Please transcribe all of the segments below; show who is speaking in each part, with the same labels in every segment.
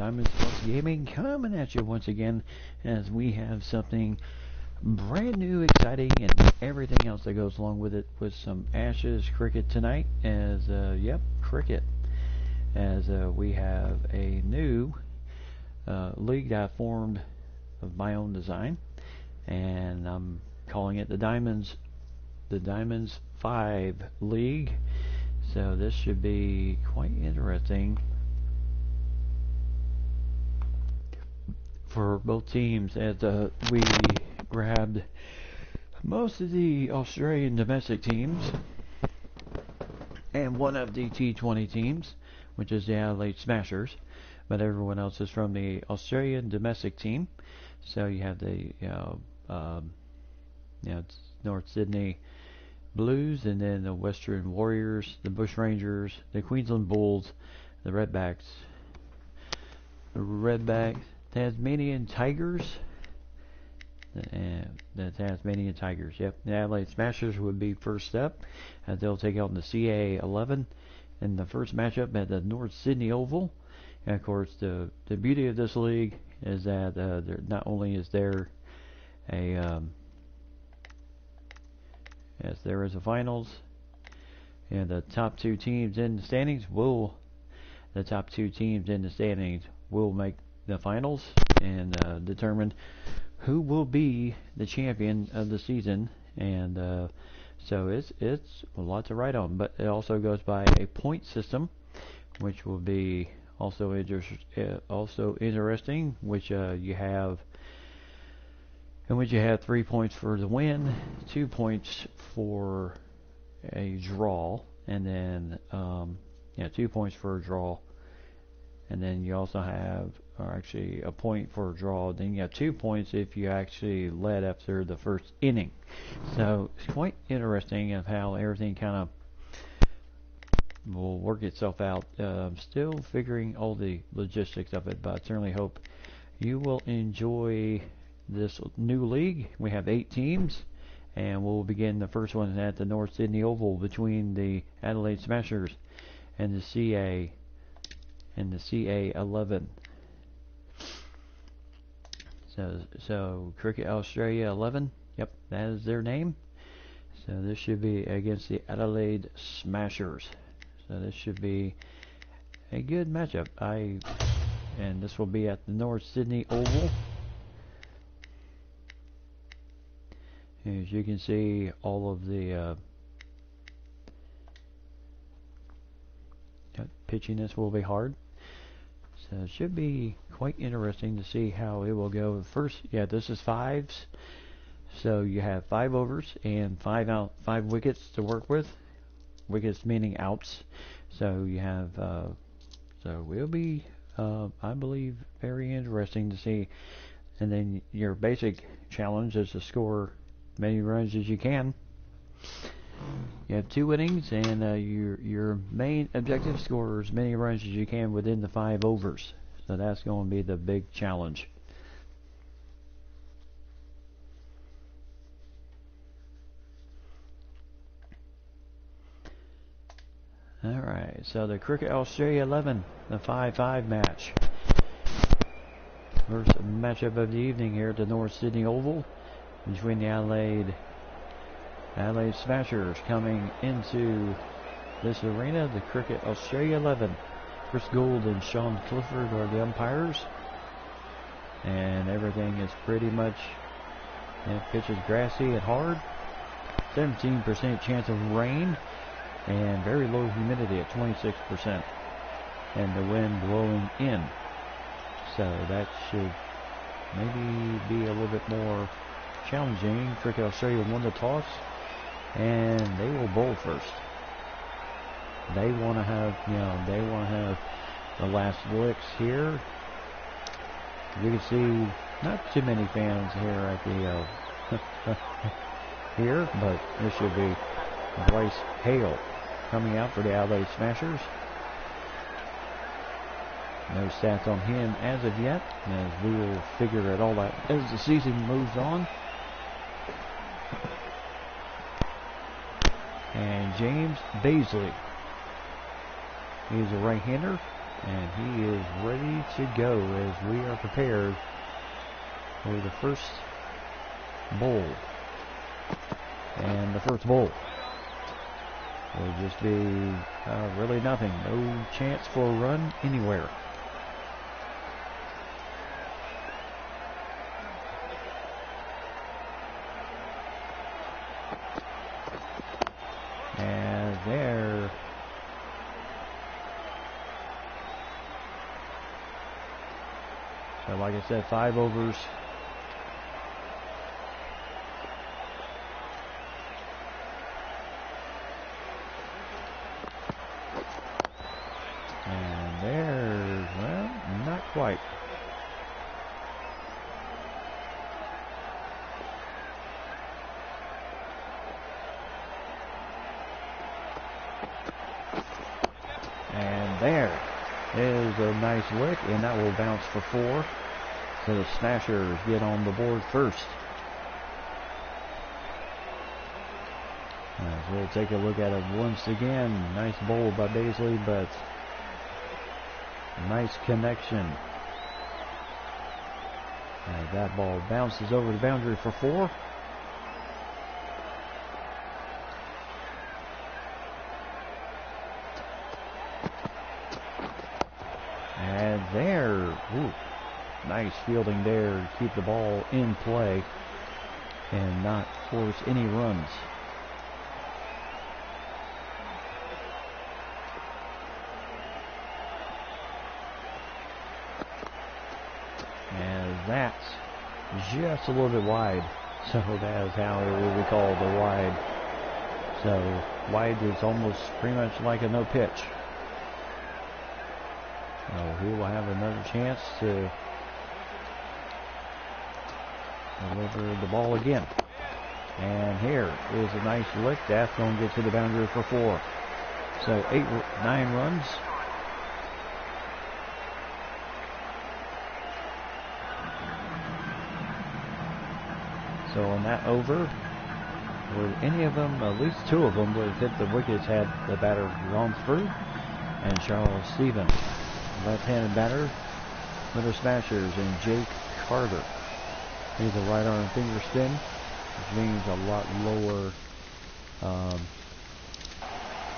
Speaker 1: Diamond Sports Gaming coming at you once again as we have something brand new, exciting, and everything else that goes along with it with some Ashes cricket tonight as, cricket. As we have a new league that I formed of my own design, and I'm calling it the Diamonds 5 League. So this should be quite interesting for both teams, as we grabbed most of the Australian domestic teams and one of the T20 teams, which is the Adelaide Smashers, but everyone else is from the Australian domestic team. So you have the it's North Sydney Blues, and then the Western Warriors, the Bush Rangers, the Queensland Bulls, the Redbacks, Tasmanian Tigers, the Tasmanian Tigers. Yep, the Adelaide Smashers would be first up, as they'll take on the CA11 in the first matchup at the North Sydney Oval. And of course, the beauty of this league is that there not only is there as there is a finals, and the top two teams in the standings will make the finals and determine who will be the champion of the season. And so it's a lot to write on, but it also goes by a point system, which will be also interesting, which you have 3 points for the win, 2 points for a draw, and then 2 points for a draw, and then you also have actually a point for a draw. Then you have 2 points if you actually led after the first inning. So it's quite interesting of how everything kind of will work itself out. Still figuring all the logistics of it, but I certainly hope you will enjoy this new league. We have 8 teams, and we'll begin the first one at the North Sydney Oval between the Adelaide Smashers and the CA11. So Cricket Australia 11, yep, that is their name. So this should be against the Adelaide Smashers. So this should be a good matchup. And this will be at the North Sydney Oval. As you can see, all of the pitching this will be hard. So it should be quite interesting to see how it will go. First, this is fives. So you have 5 overs and 5 wickets to work with. Wickets meaning outs. So you have, so it will be, I believe, very interesting to see. And then your basic challenge is to score many runs as you can. You have 2 innings, and your main objective, score as many runs as you can within the 5 overs. So that's going to be the big challenge. Alright, so the Cricket Australia 11, the 5-5 match. First matchup of the evening here at the North Sydney Oval between the Adelaide Smashers coming into this arena. The Cricket Australia 11. Chris Gould and Sean Clifford are the umpires. And everything is pretty much, pitch is grassy and hard. 17% chance of rain, and very low humidity at 26%. And the wind blowing in. So that should maybe be a little bit more challenging. Cricket Australia won the toss, and they will bowl first. They want to have, the last licks here. You can see not too many fans here at the here, but this should be Bryce Hale coming out for the Adelaide Smashers. No stats on him as of yet, as we will figure it all out as the season moves on. And James Baisley, he's a right-hander, and he is ready should go as we are prepared for the first bowl. And the first bowl will just be really nothing. No chance for a run anywhere. And there. So like I said, 5 overs. And there, well, not quite. And there is a nice lick, and that will bounce for 4. So the Smashers get on the board first. As we'll take a look at it once again. Nice bowl by Baisley, but nice connection. As that ball bounces over the boundary for 4. And there, ooh, nice fielding there to keep the ball in play and not force any runs. And that's just a little bit wide. So that is how it will be called, a wide. So wide is almost pretty much like a no pitch. So he will have another chance to deliver the ball again. And here is a nice lick. That's going to get to the boundary for 4. So 9 runs. So on that over, would any of them, at least 2 of them, would have hit the wickets had the batter gone through. And Charles Stevens, left-handed batter for the Smashers, and Jake Carter. He's a right arm finger spin, which means a lot lower,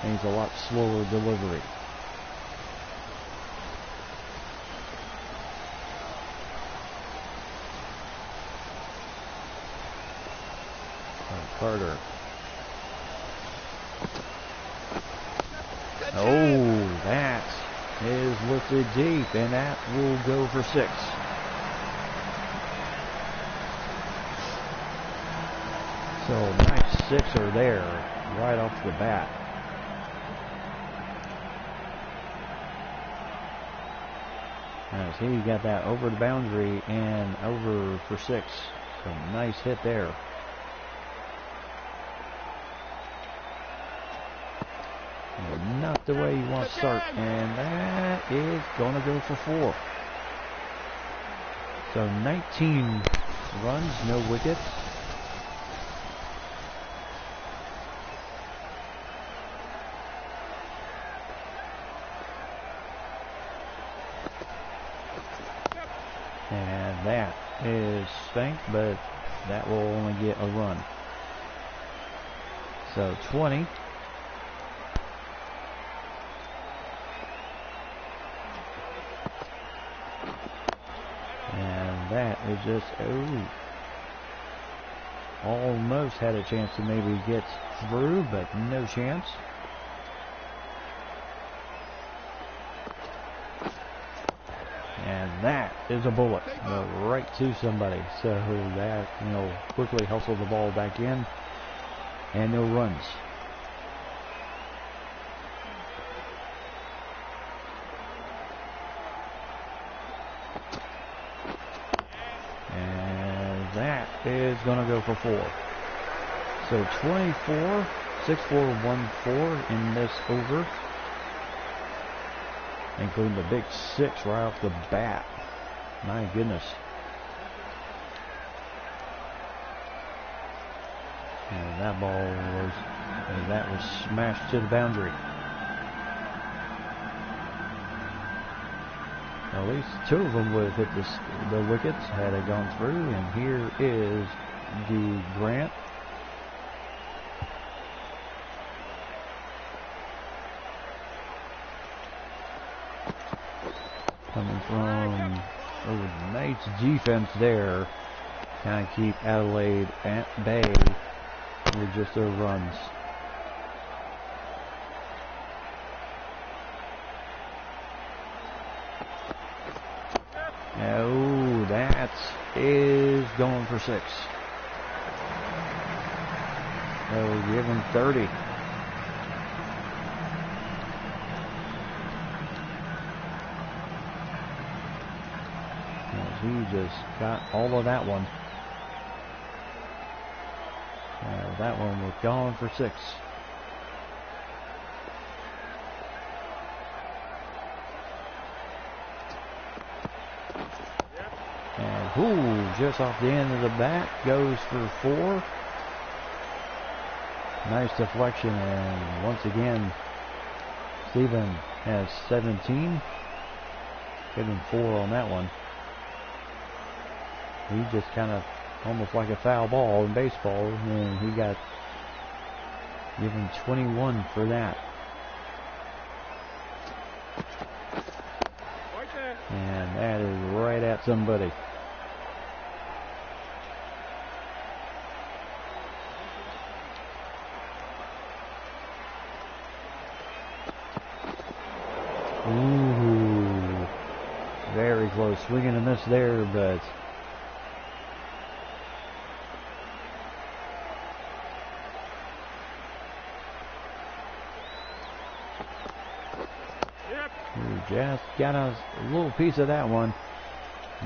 Speaker 1: means a lot slower delivery. Carter. Oh, that is lifted deep, and that will go for 6. So nice 6er there right off the bat. As he got that over the boundary and over for 6. So nice hit there. Not the way you want to start, and that is going to go for 4. So 19 runs, no wickets. And that is spanked, but that will only get a run. So 20. That is just, almost had a chance to maybe get through, but no chance. And that is a bullet right to somebody. So that, quickly hustled the ball back in, and no runs. Is going to go for 4. So 24, 6-4-1-4 in this over, including the big 6 right off the bat. My goodness. And that ball was smashed to the boundary. At least two of them would have hit the wickets had it gone through. And here is the Grant. Coming from a nice defense there. Kind of keep Adelaide at bay with just their runs. Oh, that is going for 6. That will give him 30. He just got all of that one. That one was gone for 6. And just off the end of the bat goes for 4. Nice deflection, and once again Stephen has 17. Give him 4 on that one. He just kind of almost like a foul ball in baseball, and he got given 21 for that. And that is right at somebody. Ooh, very close. Swing and a miss there, but just got a little piece of that one.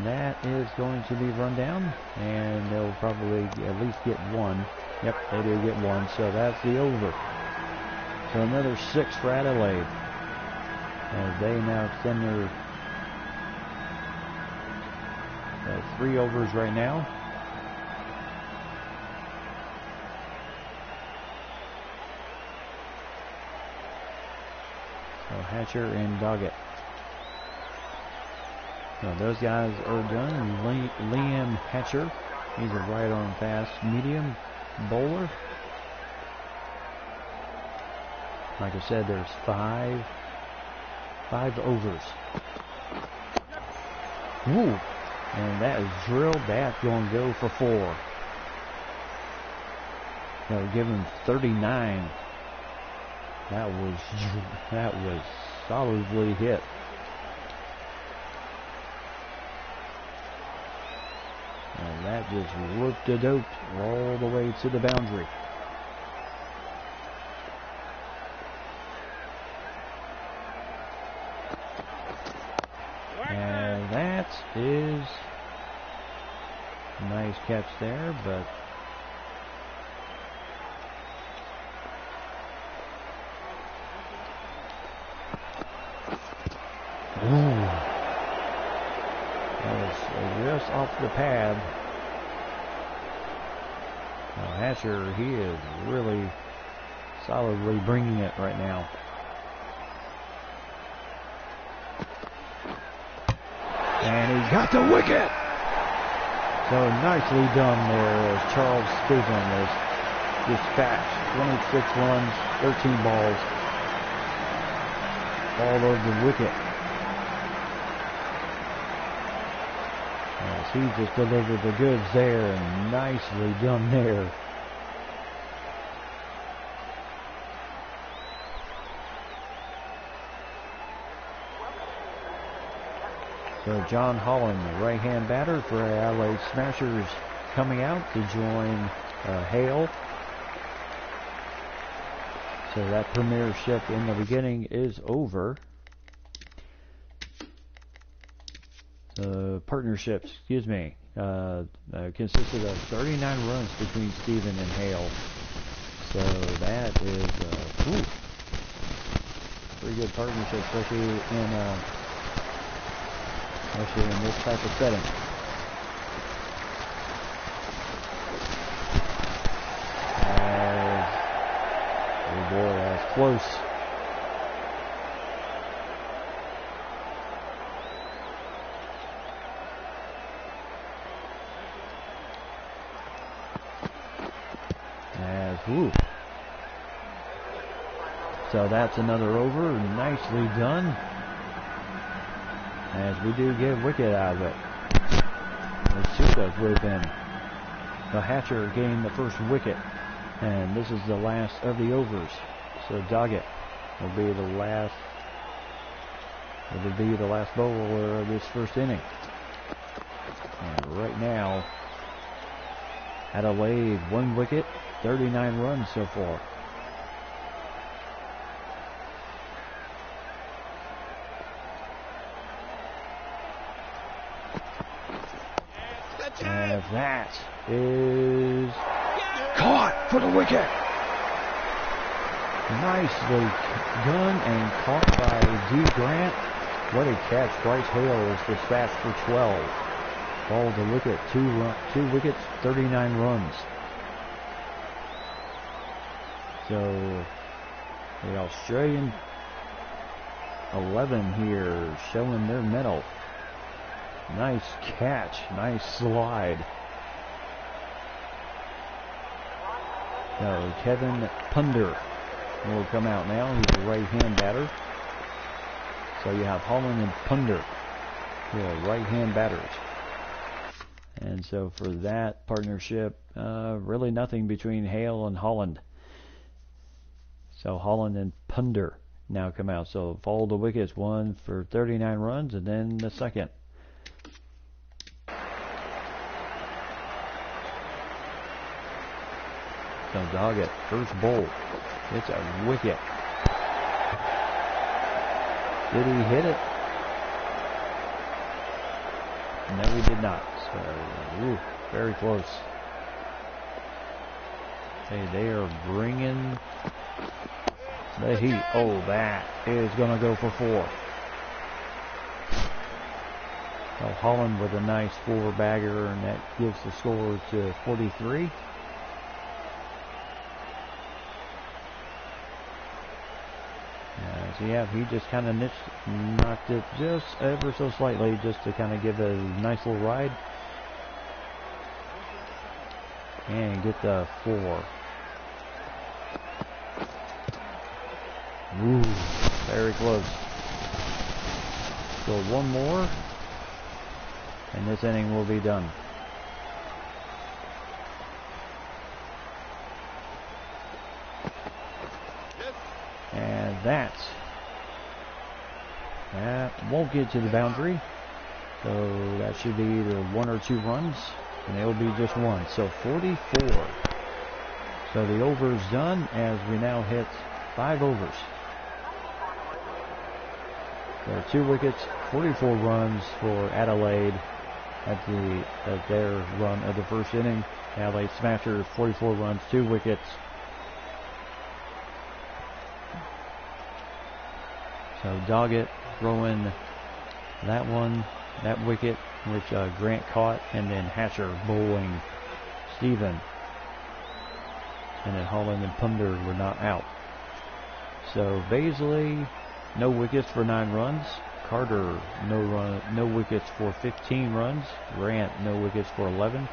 Speaker 1: That is going to be run down, and they'll probably at least get 1. Yep, they do get 1, so that's the over. So another 6 for Adelaide, as they now extend their 3 overs right now. So Hatcher and Doggett. So those guys are done. Liam Hatcher, he's a right arm fast medium bowler. Like I said, there's 5 overs. Woo! And that is drilled. That's going to go for 4. That'll give him 39. That was solidly hit. And that just rope-a-dope all the way to the boundary. And that is a nice catch there, but just off the pad. Now Hatcher, he is really solidly bringing it right now. And he got the wicket. So nicely done there as Charles Stephen is dispatched. 26 runs, 13 balls, all over the wicket. He just delivered the goods there, and nicely done there. So John Holland, the right-hand batter for Adelaide Smashers, coming out to join Hale. So that premiership in the beginning is over. Partnerships, excuse me, consisted of 39 runs between Stephen and Hale. So that is pretty good partnership, especially in this type of setting. Oh boy, that's close. Ooh. So that's another over. Nicely done. As we do get a wicket out of it. Matsuda with in. The Hatcher gained the first wicket. And this is the last of the overs. So Doggett will be the last. It will be the last bowler of this first inning. And right now, Adelaide 1 wicket, 39 runs so far. And that is caught for the wicket. Nicely done and caught by D. Grant. What a catch. Bryce Hales dispatched for 12. Ball to wicket. Two wickets, 39 runs. So the Australian 11 here showing their mettle. Nice catch. Nice slide. So Kevin Punder will come out now. He's a right-hand batter. So you have Holland and Punder, who are right-hand batters. And so for that partnership, really nothing between Hale and Holland. So Holland and Punder now come out. So follow the wickets, one for 39 runs, and then the second. So Doggett, first bowl. It's a wicket. Did he hit it? No, he did not. So, very close. Hey, they are bringing the heat. Oh, that is going to go for 4. So Holland with a nice 4-bagger, and that gives the score to 43. So yeah, he just kind of knocked it just ever so slightly, just to kind of give it a nice little ride and get the 4. Ooh, very close. So one more, and this inning will be done. And that won't get to the boundary. So that should be either 1 or 2 runs, and it'll be just 1. So 44. So the over is done as we now hit 5 overs. So 2 wickets, 44 runs for Adelaide at their run of the first inning. Adelaide Smashers, 44 runs, 2 wickets. So Doggett throwing that wicket, which Grant caught, and then Hatcher bowling Stephen. And then Holland and Punder were not out. So Baisley, no wickets for 9 runs. Carter, no wickets for 15 runs. Grant, no wickets for 11.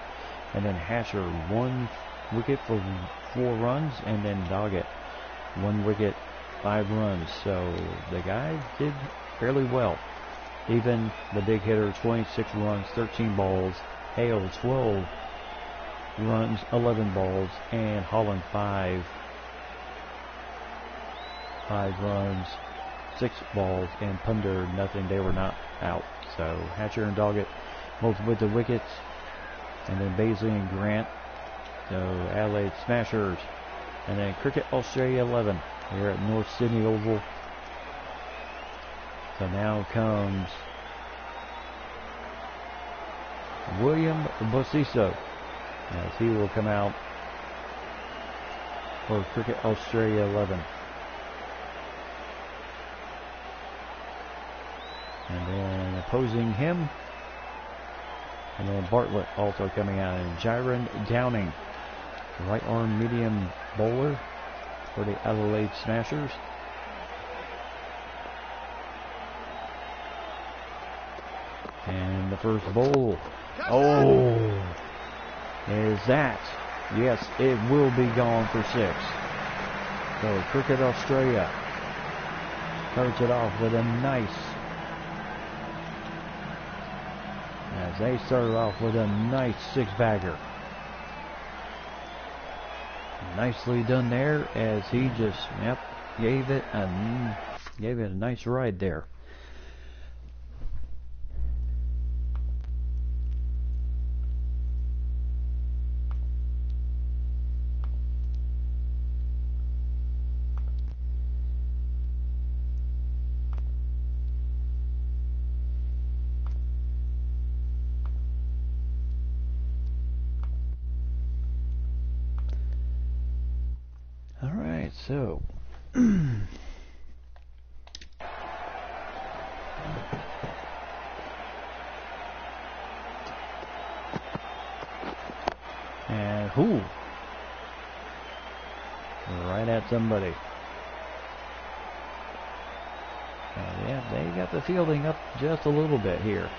Speaker 1: And then Hatcher, 1 wicket for 4 runs. And then Doggett, 1 wicket, 5 runs. So the guy did fairly well. Even the big hitter, 26 runs, 13 balls. Hale, 12 runs, 11 balls. And Holland, 5 runs, 6 balls. And Punder, nothing. They were not out. So Hatcher and Doggett both with the wickets. And then Baisley and Grant. So Adelaide Smashers. And then Cricket Australia 11 here at North Sydney Oval. So now comes William Bosiso, as he will come out for Cricket Australia 11. And then opposing him, and then Bartlett also coming out, and Jiren Downing, right arm medium bowler for the Adelaide Smashers. And the first bowl, is that Yes, it will be gone for 6. So Cricket Australia starts it off with a nice, as they started off with a nice 6-bagger. Nicely done there, as he just, gave it a nice ride there. All right, so and who? Right at somebody. Yeah, they got the fielding up just a little bit here.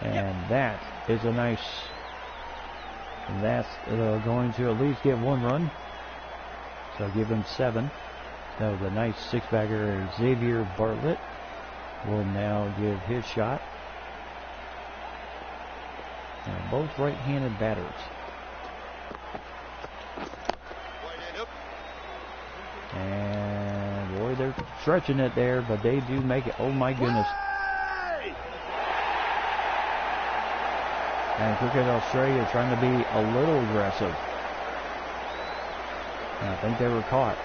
Speaker 1: And that is a nice, that's going to at least get 1 run. So give him 7. So the nice 6-bagger Xavier Bartlett will now give his shot. And both right-handed batters. And boy, they're stretching it there, but they do make it. Oh my goodness. And Cricket Australia trying to be a little aggressive. And I think they were caught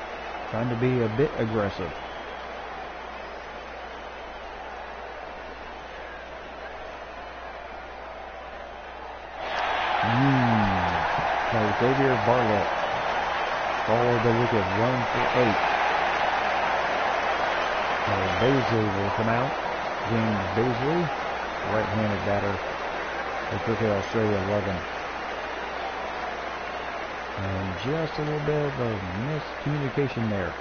Speaker 1: trying to be a bit aggressive. So Xavier Bartlett followed the wicket, 1 for 8. So Baisley will come out. James Baisley, right-handed batter for Cricket Australia 11. And just a little bit of a miscommunication there.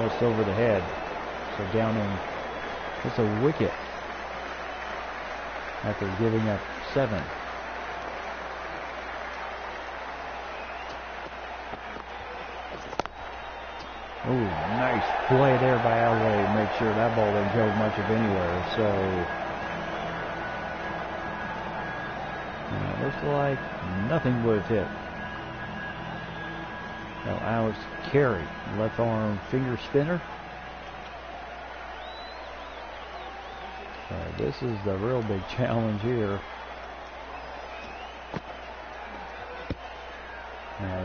Speaker 1: Just over the head. So Downing gets a wicket after giving up 7. Oh, nice play there by Alway. Make sure that ball didn't go much of anywhere. So it looks like nothing would have hit. Now Alex Carey, left arm finger spinner. So this is the real big challenge here.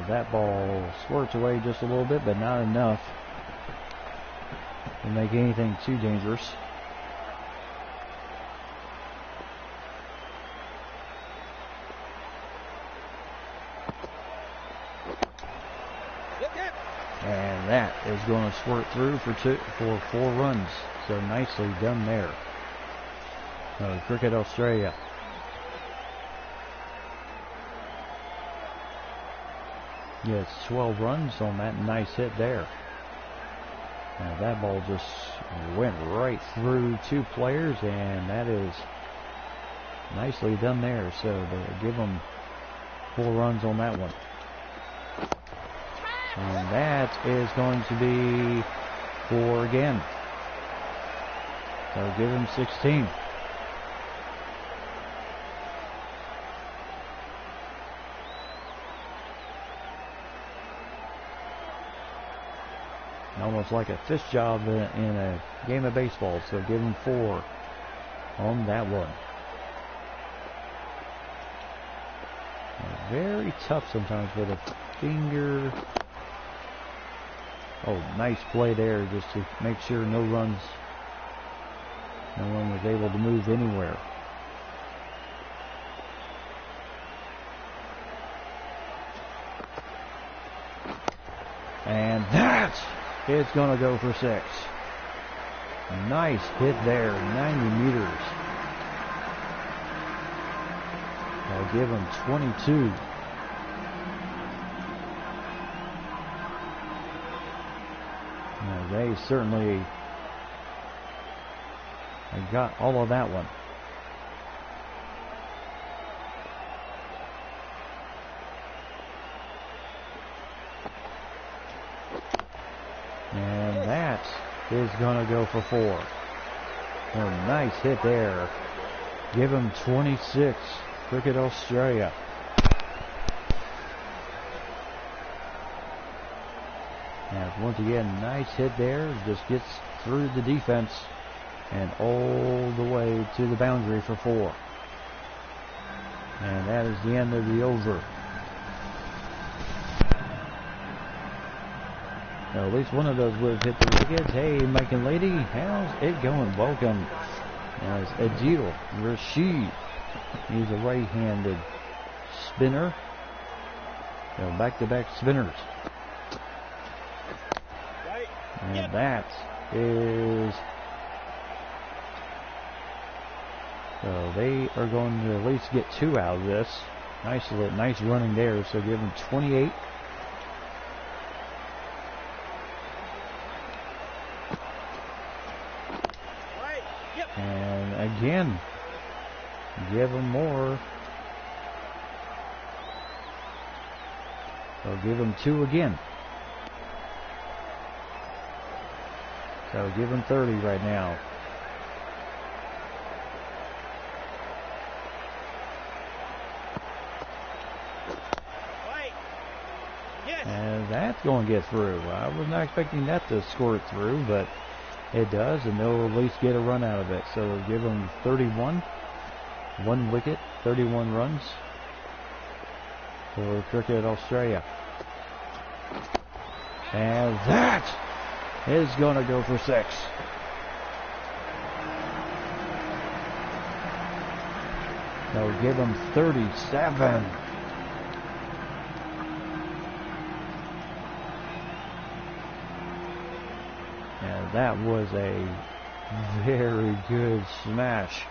Speaker 1: That ball squirts away just a little bit, but not enough to make anything too dangerous. And that is going to squirt through for 4 runs. So nicely done there. Cricket Australia. Yes, 12 runs on that nice hit there. Now that ball just went right through 2 players, and that is nicely done there. So they give them 4 runs on that one. And that is going to be 4 again. So give him 16. Almost like a fish job in a game of baseball. So give him 4 on that one. Very tough sometimes with a finger. Oh, nice play there just to make sure no one was able to move anywhere. And that is going to go for 6. Nice hit there, 90 meters. I'll give him 22. Now they certainly got all of that one. is going to go for 4. A nice hit there. Give him 26. Cricket Australia. And once again, nice hit there. Just gets through the defense and all the way to the boundary for 4. And that is the end of the over. Now, at least one of those would have hit the wickets. Hey, Mike and Lady, how's it going? Welcome. As Adil Rashid. He's a right-handed spinner. Back-to-back spinners. And that is... So they are going to at least get 2 out of this. Nice running there. So give them 28. And again, give them more. So give them 2 again. So give them 30 right now. And that's going to get through. I was not expecting that to score it through, but it does, and they'll at least get a run out of it. So they'll give them 31. 1 wicket, 31 runs for Cricket Australia. And that is going to go for 6. They'll give them 37. And that was a very good smash.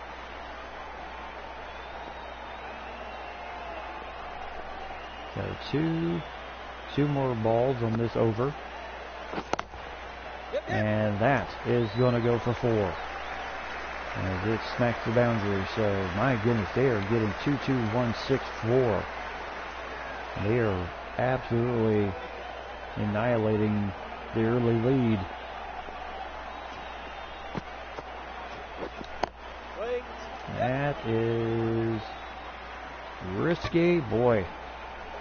Speaker 1: So two more balls on this over. And that is going to go for 4. As it smacks the boundary. So, my goodness, they are getting 2-2-1-6-4. They are absolutely annihilating the early lead. That is risky. Boy,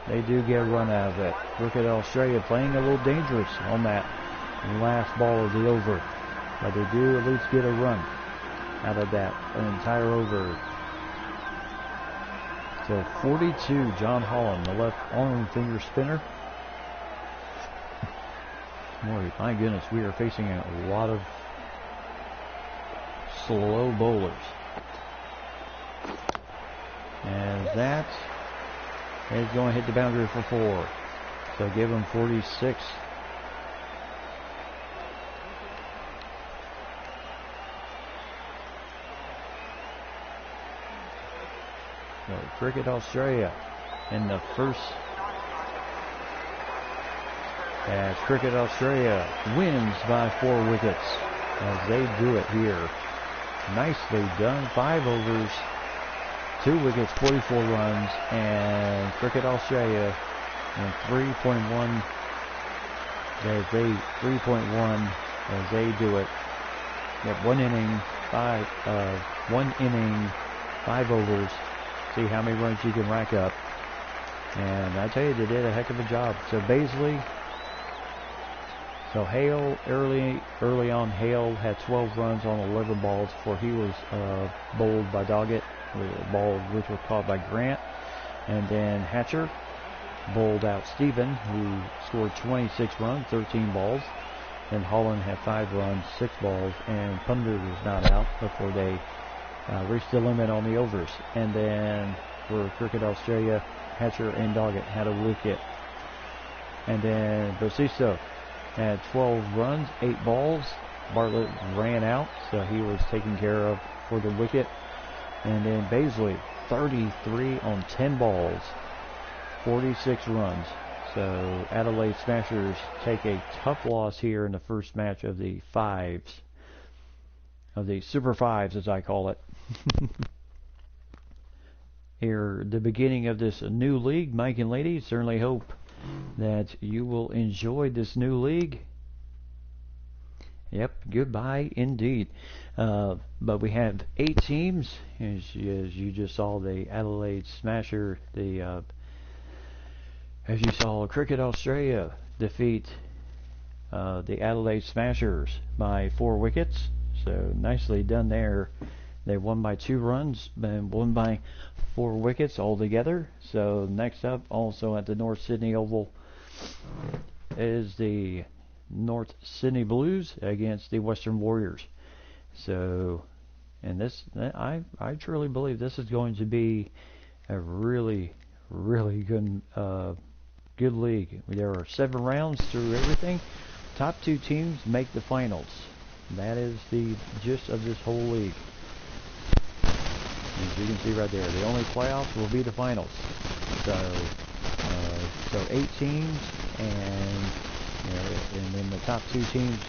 Speaker 1: they do get a run out of it. Cricket Australia playing a little dangerous on that last ball of the over. But they do at least get a run out of that an entire over. So 42, John Holland, the left arm finger spinner. Boy, my goodness, we are facing a lot of slow bowlers. And that is going to hit the boundary for 4. So give them 46. So Cricket Australia in the first. As Cricket Australia wins by 4 wickets as they do it here. Nicely done. 5 overs. 2 wickets, 44 runs, and Cricket Australia in 3.1 as they do it. Yep, 1 inning, 5 overs. See how many runs you can rack up. And I tell you, they did a heck of a job. So Baisley, Hale early on, Hale had 12 runs on 11 balls before he was bowled by Doggett. The ball which was caught by Grant. And then Hatcher bowled out Stephen, who scored 26 runs, 13 balls. And Holland had 5 runs, 6 balls, and Punder was not out before they reached the limit on the overs. And then for Cricket Australia, Hatcher and Doggett had a wicket. And then Bosisto had 12 runs, 8 balls. Bartlett ran out, so he was taken care of for the wicket. And then Baisley, 33 on 10 balls, 46 runs. So Adelaide Smashers take a tough loss here in the first match of the 5s, of the Super 5s as I call it. Here, the beginning of this new league, Mike and Lady, certainly hope that you will enjoy this new league. Yep, goodbye indeed. But we have 8 teams, as you just saw the Adelaide Smasher, as you saw Cricket Australia defeat the Adelaide Smashers by 4 wickets. So nicely done there. They won by 2 runs and won by 4 wickets altogether. So next up, also at the North Sydney Oval, is the North Sydney Blues against the Western Warriors. So, and I truly believe this is going to be a really good good league. There are 7 rounds through everything. Top 2 teams make the finals. That is the gist of this whole league. As you can see right there, the only playoffs will be the finals. So 8 teams, and then the top 2 teams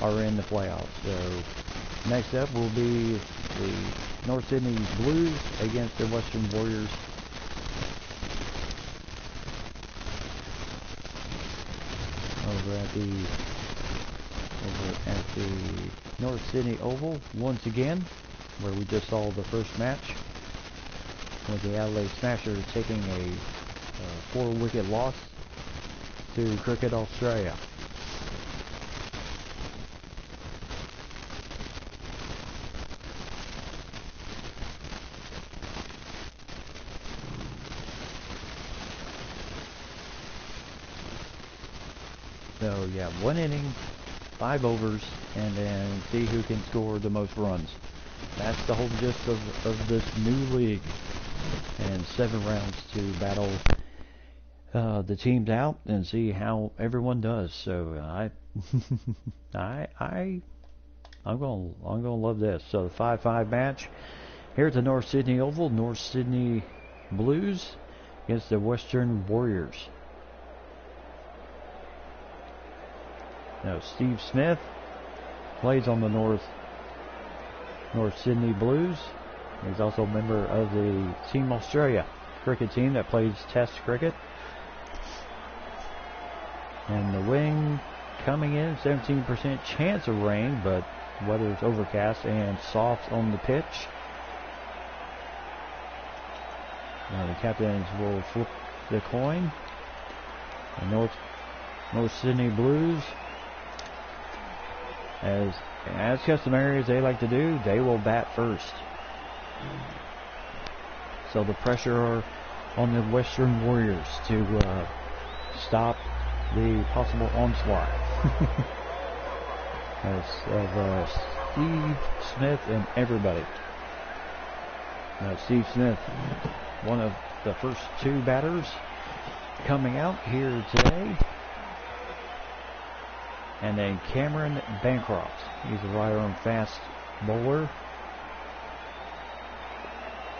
Speaker 1: are in the playoffs. So next up will be the North Sydney Blues against the Western Warriors. Over at the North Sydney Oval once again, where we just saw the first match with the Adelaide Smashers taking a 4-wicket loss to Cricket Australia. So yeah, 1 inning, 5 overs, and then see who can score the most runs. That's the whole gist of this new league. And 7 rounds to battle the teams out and see how everyone does. So I'm gonna love this. So the 5-5 match here at the North Sydney Oval, North Sydney Blues against the Western Warriors. Now Steve Smith plays on the North Sydney Blues. He's also a member of the Team Australia cricket team that plays Test cricket. And the wind coming in, 17% chance of rain, but weather is overcast and soft on the pitch. Now the captains will flip the coin. The North Sydney Blues, as customary as they like to do, they will bat first. So the pressure on the Western Warriors to stop the possible onslaught of Steve Smith and everybody. Now Steve Smith, one of the first 2 batters coming out here today. And then Cameron Bancroft. He's a right-arm fast bowler.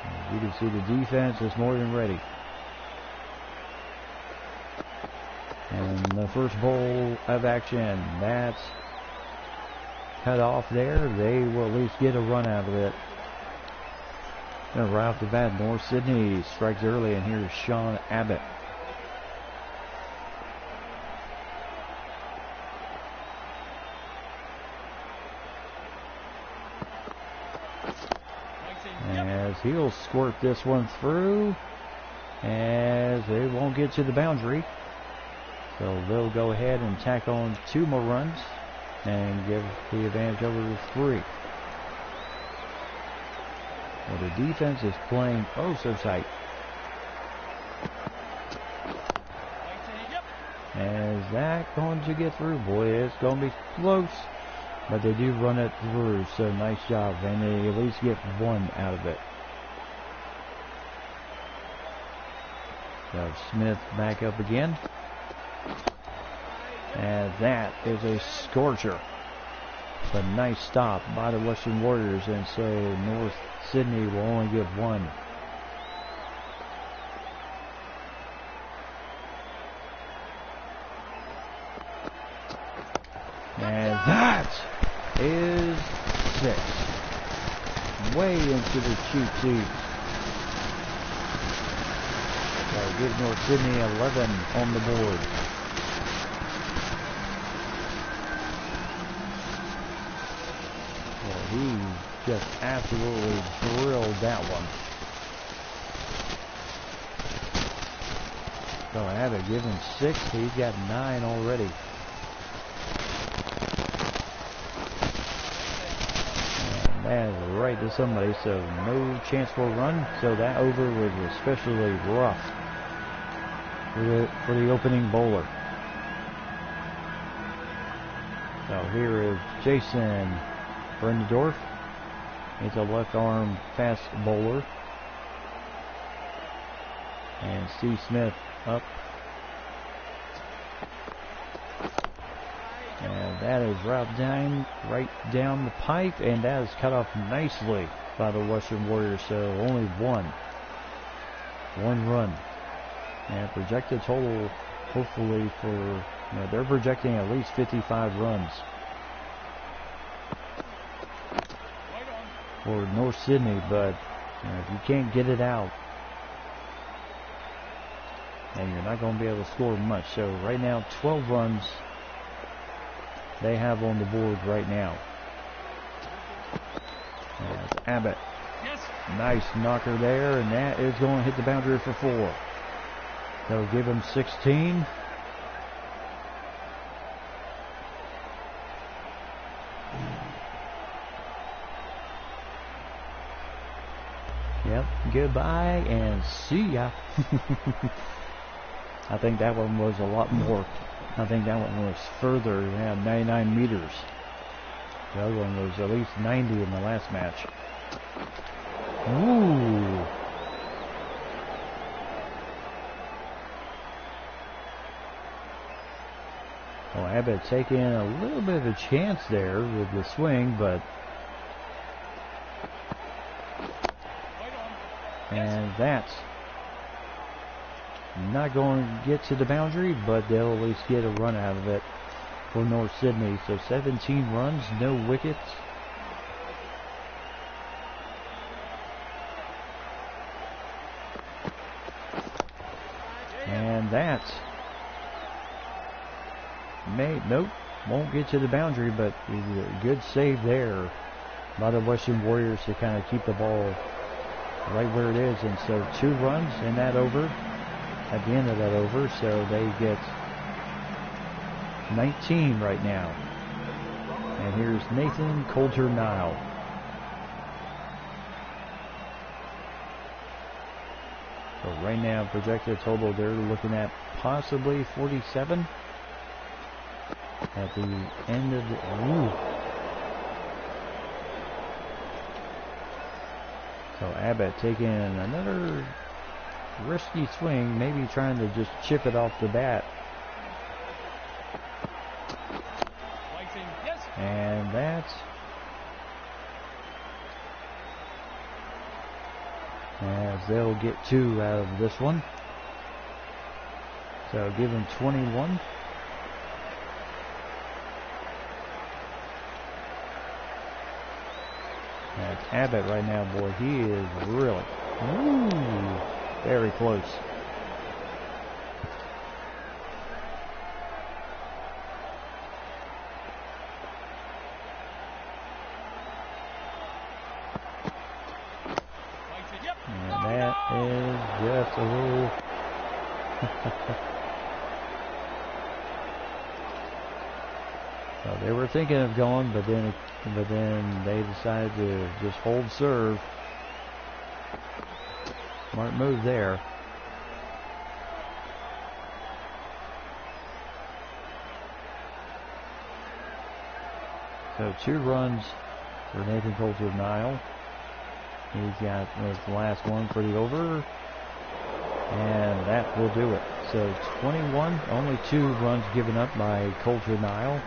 Speaker 1: As you can see, the defense is more than ready. And the first bowl of action, that's cut off there. They will at least get a run out of it. And right off the bat, North Sydney strikes early, and here's Sean Abbott. As he'll squirt this one through, as they won't get to the boundary. So they'll go ahead and tack on 2 more runs and give the advantage over to 3. Well, the defense is playing oh so tight. Is that going to get through? Boy, it's going to be close. But they do run it through, so nice job. And they at least get 1 out of it. So Smith back up again. And that is a scorcher. It's a nice stop by the Western Warriors, and so North Sydney will only get 1. And that is 6. Way into the cheap seats. So give North Sydney 11 on the board. he just absolutely drilled that one. So Abbott giving 6. He's got 9 already. And that is right to somebody, so no chance for a run. So that over was especially rough for the opening bowler. So here is Jason Brendendorf. He's a left arm fast bowler. And Steve Smith up. And that is right down the pipe, and that is cut off nicely by the Western Warriors. So only one run. And projected total, hopefully for, they're projecting at least 55 runs for North Sydney, but if you can't get it out, and you're not going to be able to score much. So right now, 12 runs they have on the board right now. As Abbott, nice knocker there, and that is going to hit the boundary for 4. They'll give him 16. Yep, goodbye and see ya. I think that one was a lot more. I think that one was further, 99 meters. The other one was at least 90 in the last match. Ooh. Well, Abbott taking a little bit of a chance there with the swing, but and that's not going to get to the boundary, but they'll at least get a run out of it for North Sydney. So 17 runs, no wickets. And that's nope, won't get to the boundary, but a good save there by the Western Warriors to kind of keep the ball right where it is. And so 2 runs in that over, at the end of that over, so they get 19 right now. And here's Nathan Coulter-Nile. So right now, projected total, they're looking at possibly 47 at the end of the... Ooh. So Abbott taking another risky swing, maybe trying to just chip it off the bat. And that's... as they'll get 2 out of this one. So give him 21. That's Abbott right now, boy. He is really, very close. And that is just a little... Well, they were thinking of going, but then they decided to just hold serve. Smart move there. So 2 runs for Nathan Coulter-Nile. He's got the last one for the over, and that will do it. So 21, only 2 runs given up by Coulter-Nile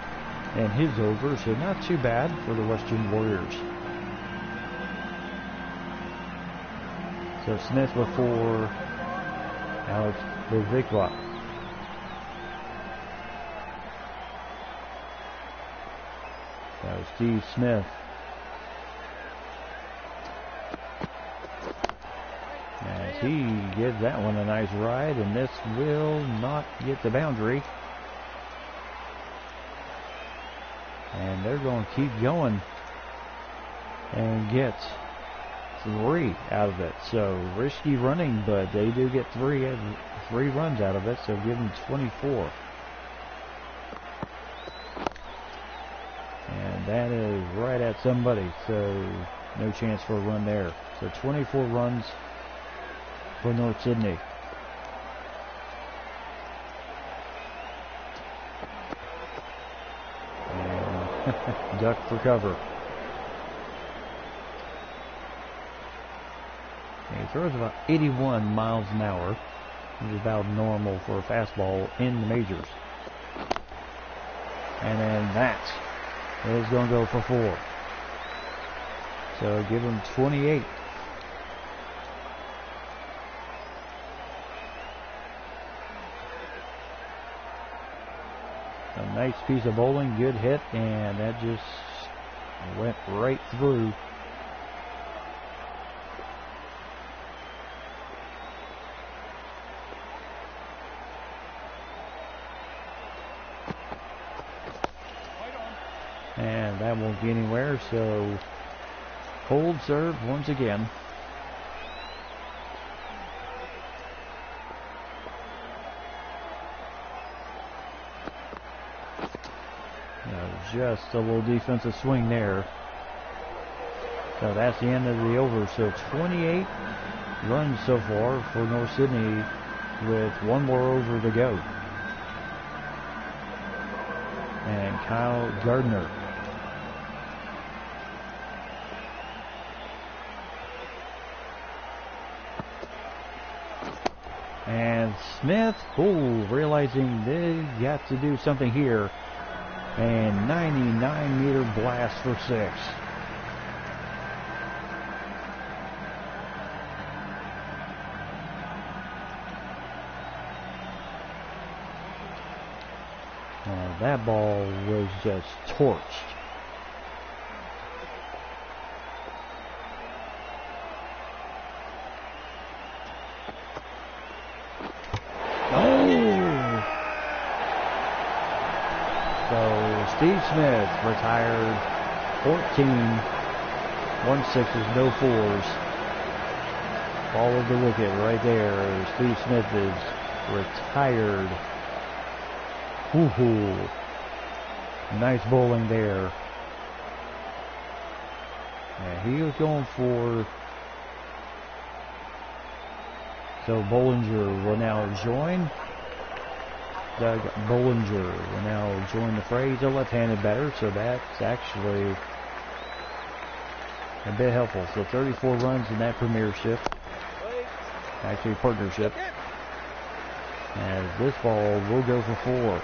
Speaker 1: and his over, so not too bad for the Western Warriors. So Smith before Alex Bozikwa. So Steve Smith. As he gives that one a nice ride, and this will not get the boundary. And they're going to keep going. and get 3 out of it. So risky running, but they do get 3 runs out of it, so give them 24. And that is right at somebody, so no chance for a run there. So 24 runs for North Sydney. And duck for cover. And he throws about 81 miles an hour, which is about normal for a fastball in the majors. And then that is going to go for 4. So give him 28. A nice piece of bowling, good hit, and that just went right through. And that won't get anywhere, so hold serve once again. Just a little defensive swing there. So that's the end of the over. So 28 runs so far for North Sydney with 1 more over to go. And Kyle Gardner. And Smith, realizing they got to do something here. And 99-meter blast for 6. And that ball was just torched. Steve Smith retired 14 1/6s, no 4s. Followed the wicket right there. Steve Smith is retired. Nice bowling there. And he was going for. So Bollinger will now join. Doug Bollinger will now join the fray. He's a left-handed batter, so that's actually a bit helpful. So 34 runs in that premiership, actually partnership. As this ball will go for 4.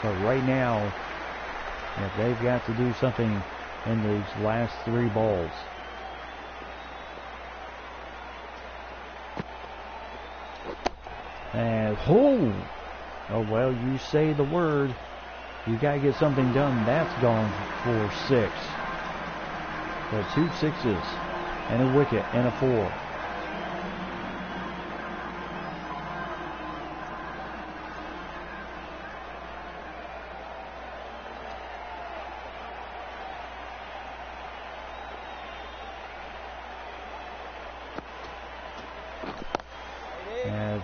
Speaker 1: So right now, if they've got to do something in these last 3 balls. And oh well, you say the word, you gotta get something done. That's gone for 6. So 2 6s and a wicket and a 4.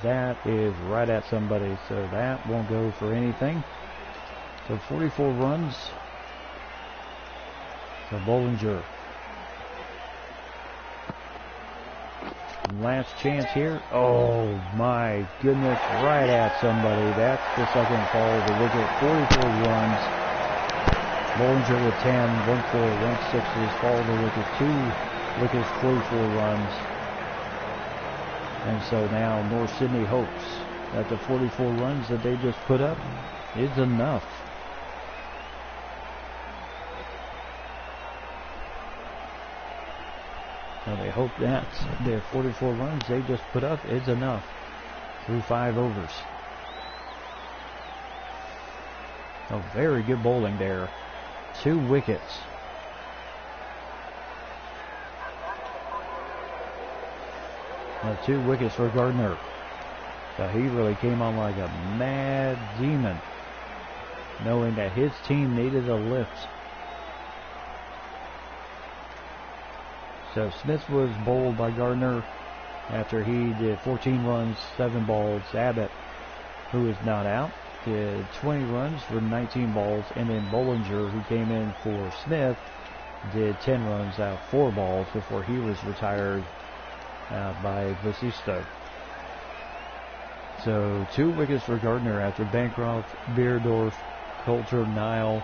Speaker 1: That is right at somebody, so that won't go for anything. So 44 runs for Bollinger. Last chance here. Oh my goodness, right at somebody. That's the second fall of the wicket. 44 runs. Bollinger with 10, 1 4, 1 6s, fall of the wicket, 2 wickets, 44 runs. And so now North Sydney hopes that the 44 runs that they just put up is enough. So they hope that the 44 runs they just put up is enough through 5 overs. Oh, very good bowling there. 2 wickets. Well, 2 wickets for Gardner. So he really came on like a mad demon, knowing that his team needed a lift So Smith was bowled by Gardner after he did 14 runs, 7 balls. Abbott, who is not out, did 20 runs for 19 balls. And then Bollinger, who came in for Smith, did 10 runs out, 4 balls before he was retired by Vasisto. So 2 wickets for Gardner after Bancroft, Beardorf, Coulter, Nile,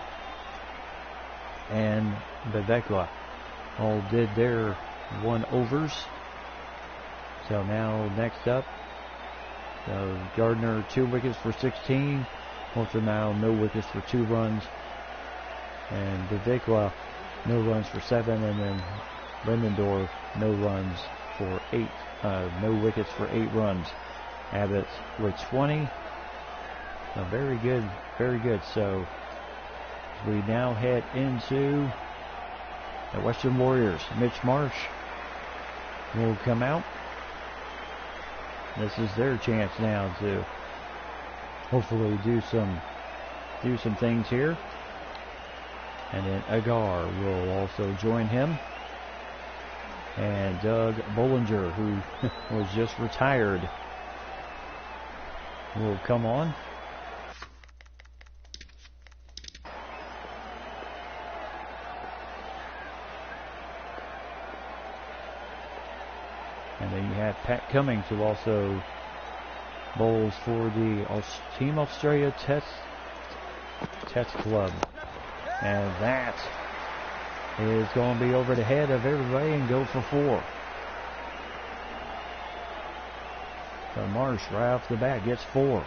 Speaker 1: and Bevekla all did their 1 overs. So now next up, so Gardner 2 wickets for 16. Coulter, Nile no wickets for 2 runs. And Bevekla no runs for 7. And then Lindendorf no runs for 8. No wickets for 8 runs. Abbott with 20. So very good, very good. So we now head into the Western Warriors. Mitch Marsh will come out. This is their chance now to hopefully do some things here. And then Agar will also join him. And Doug Bollinger, who was just retired, will come on. And then you have Pat Cummings, who also bowls for the Team Australia Test Club. And that is going to be over the head of everybody and go for 4. So Marsh, right off the bat, gets 4.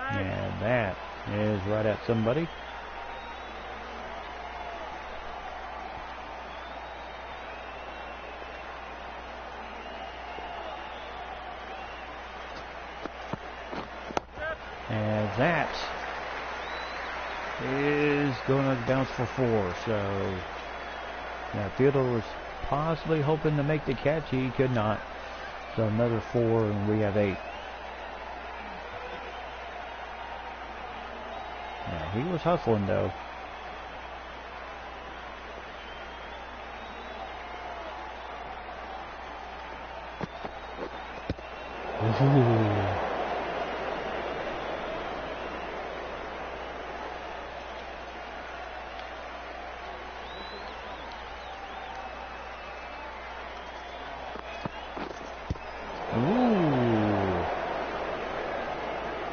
Speaker 1: And that is right at somebody. And that is going to bounce for 4. So that fielder was possibly hoping to make the catch. He could not. So another 4, and we have 8. Yeah, he was hustling though. Ooh.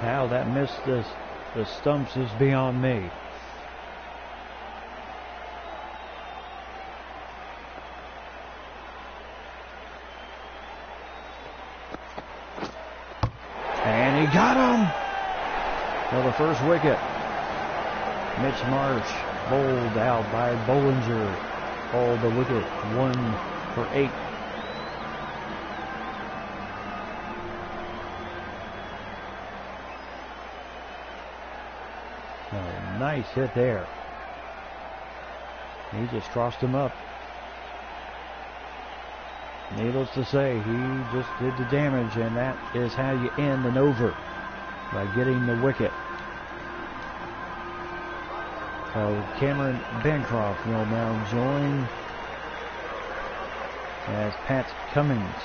Speaker 1: How that missed the stumps is beyond me. And he got him for the first wicket. Mitch Marsh bowled out by Bollinger. Called the wicket, 1 for 8. Oh, nice hit there. He just crossed him up. Needless to say, he just did the damage, and that is how you end an over, by getting the wicket. So Cameron Bancroft will now join as Pat Cummings.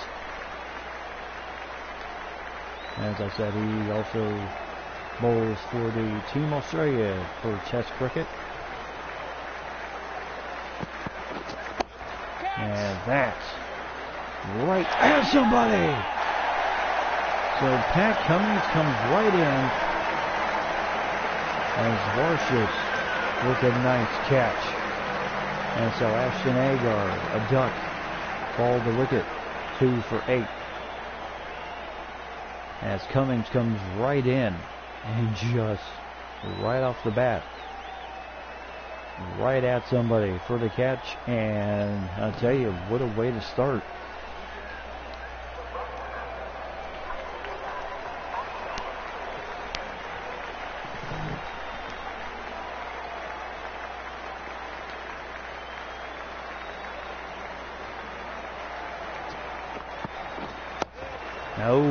Speaker 1: As I said, he also bowls for the Team Australia for Test cricket. And that's right at somebody. So Pat Cummings comes right in as Varshes with a nice catch. And so Ashton Agar, a duck, called the wicket, 2 for 8. As Cummings comes right in and just right off the bat, right at somebody for the catch. And I'll tell you, what a way to start. No,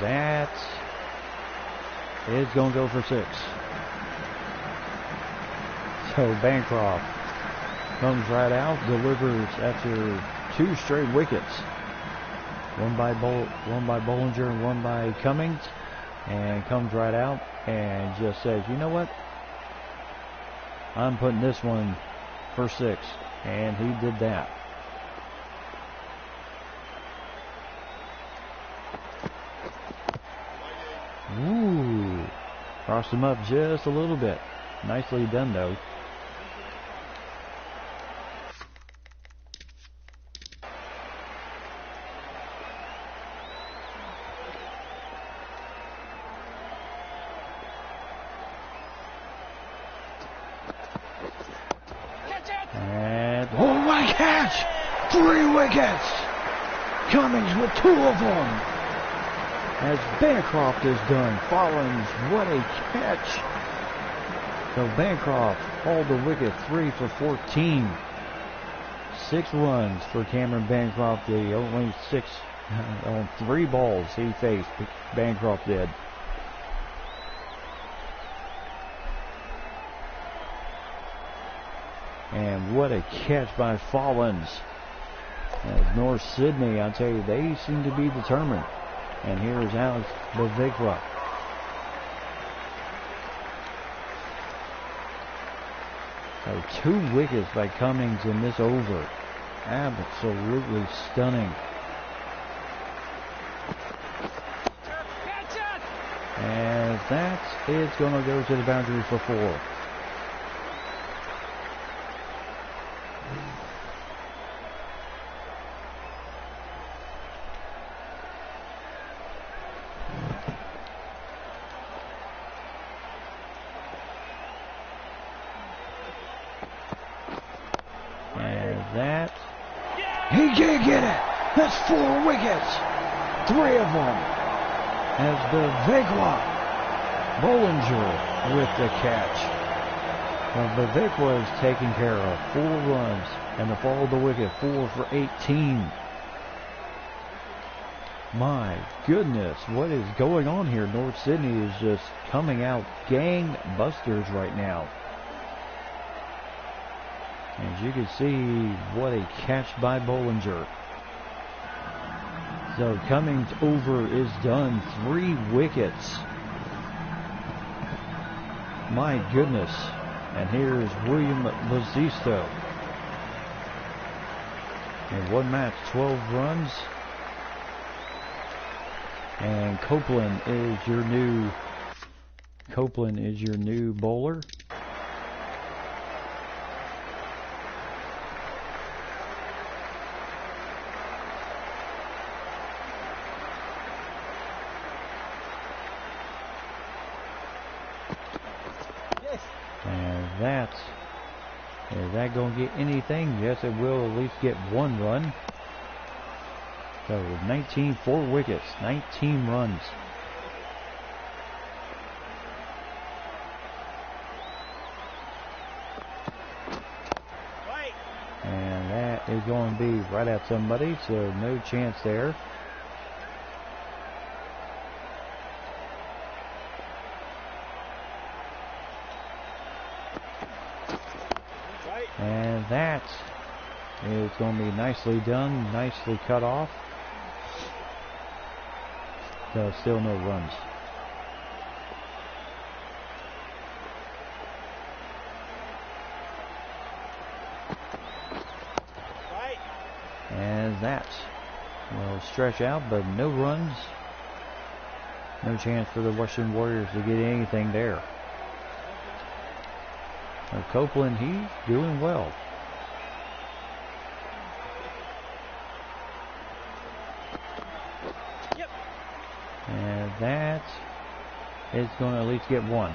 Speaker 1: that is going to go for 6. So Bancroft comes right out, delivers after 2 straight wickets. One by Bollinger and one by Cummings, and comes right out and just says, you know what? I'm putting this one for 6, and he did that. Ooh, crossed him up just a little bit. Nicely done, though. And oh, what a catch! 3 wickets! Cummings with 2 of them. As Bancroft is done. Collins, what a catch! So Bancroft hauled the wicket, 3 for 14. 6 runs for Cameron Bancroft. The only 6 on 3 balls he faced, Bancroft did. And what a catch by Collins. As North Sydney, I tell you, they seem to be determined. And here's Alex Bavicqua. So 2 wickets by Cummings in this over. Absolutely stunning. And that is going to go to the boundary for 4. That he can't get it. That's 4 wickets. 3 of them. As Bavicqua, Bollinger with the catch. Bavicqua is taking care of 4 runs and the fall of the wicket, 4 for 18. My goodness, what is going on here? North Sydney is just coming out gangbusters right now. As you can see, what a catch by Bollinger. So Cummings over is done. 3 wickets. My goodness. And here's William Bazisto. In 1 match, 12 runs. And Copeland is your new bowler. Is that going to get anything? Yes, it will at least get 1 run. So 4 wickets, 19 runs. And that is going to be right at somebody, so no chance there. And that is going to be nicely done, nicely cut off. So still no runs. And that will stretch out, but no runs. No chance for the Western Warriors to get anything there. Now Copeland, he's doing well. And that is going to at least get 1.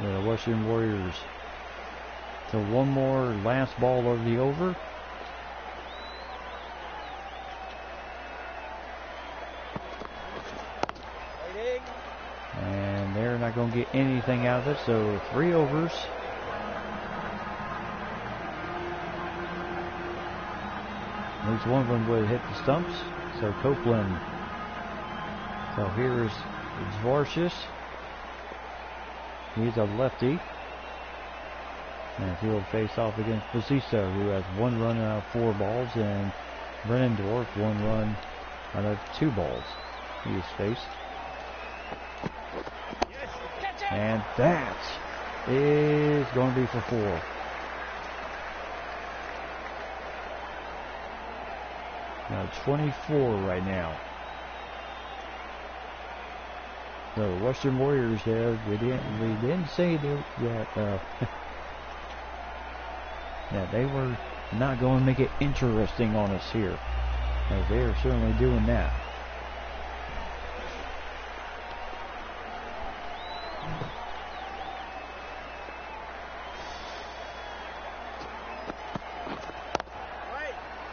Speaker 1: The Western Warriors. So 1 more last ball of the over. And they're not going to get anything out of it, so 3 overs. At least one of them would hit the stumps. So Copeland. So here's Dvorak. He's a lefty. And he'll face off against Basisto, who has 1 run out of 4 balls, and Brennendorf 1 run out of 2 balls he has faced. And that is going to be for 4. Now 24 right now. So the Western Warriors have, we didn't say that that they were not going to make it interesting on us here. They are certainly doing that.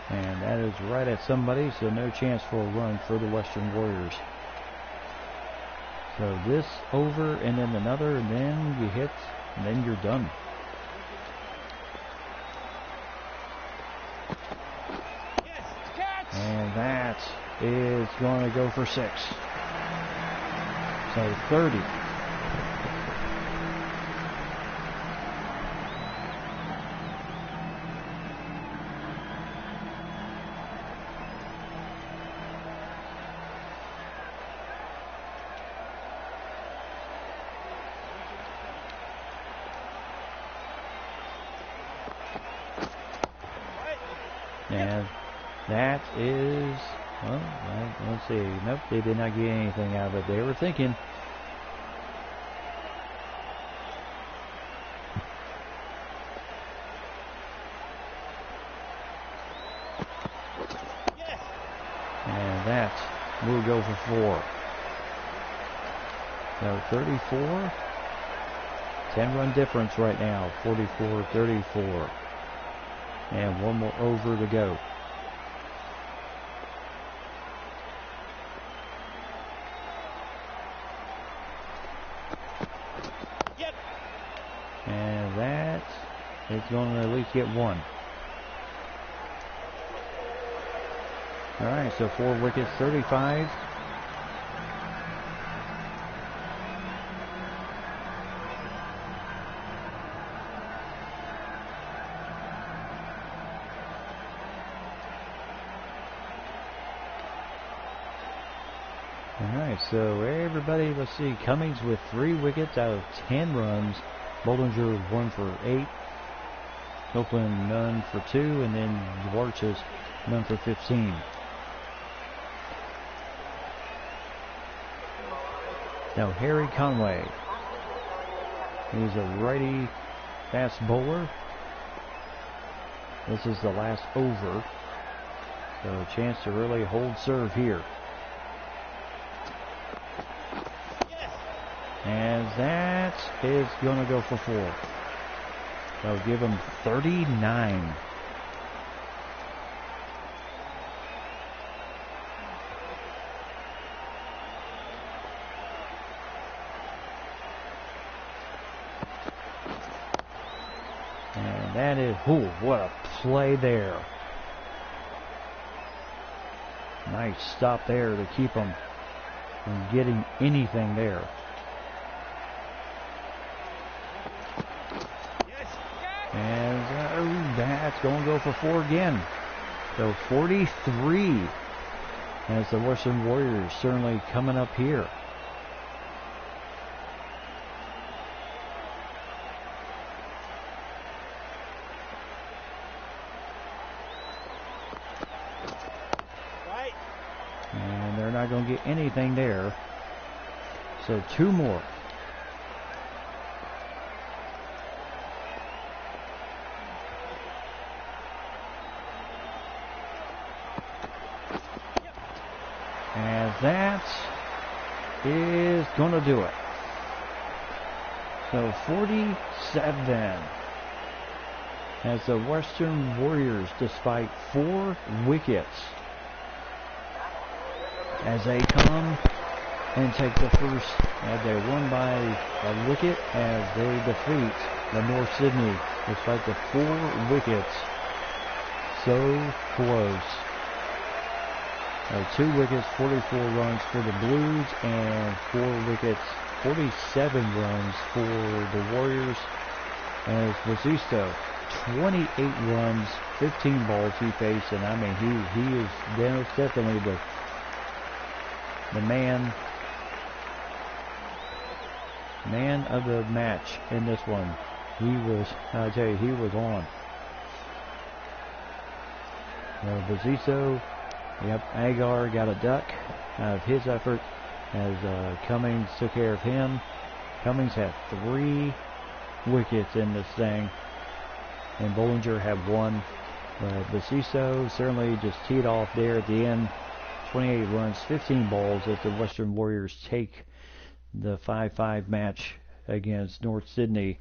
Speaker 1: And that is right at somebody, so no chance for a run for the Western Warriors. So this over and then another, and then you hit, and then you're done. And that is going to go for 6. So 30. And that is, well, let's see. Nope, they did not get anything out of it. They were thinking. And that will go for 4. So 34. 10-run difference right now. 44-34. And 1 more over to go. Yep. And that is going to at least get 1. All right, so 4 wickets, 35. Alright, so everybody, let's see, Cummings with 3 wickets out of 10 runs, Bollinger 1 for 8, Copeland none for 2, and then Dvorak none for 15. Now Harry Conway, he's a righty fast bowler. This is the last over, so a chance to really hold serve here. And that is going to go for 4. So give him 39. And that is, ooh, what a play there. Nice stop there to keep him from getting anything there. And that's going to go for 4 again. So 43 as the Western Warriors certainly coming up here. Right. And they're not going to get anything there. So 2 more. And that is going to do it. So 47 as the Western Warriors, despite 4 wickets, as they come and take the first, as they won by a wicket, as they defeat the North Sydney, despite the 4 wickets. so close. 2 wickets, 44 runs for the Blues, and 4 wickets, 47 runs for the Warriors. As Bautista, 28 runs, 15 balls he faced, and I mean he is definitely the man of the match in this one. He was, I tell you, he was on. Bautista, yep, Agar got a duck out of his effort as Cummings took care of him. Cummings had 3 wickets in this thing, and Bollinger had 1. But Bautista certainly just teed off there at the end. 28 runs, 15 balls as the Western Warriors take the 5-5 match against North Sydney.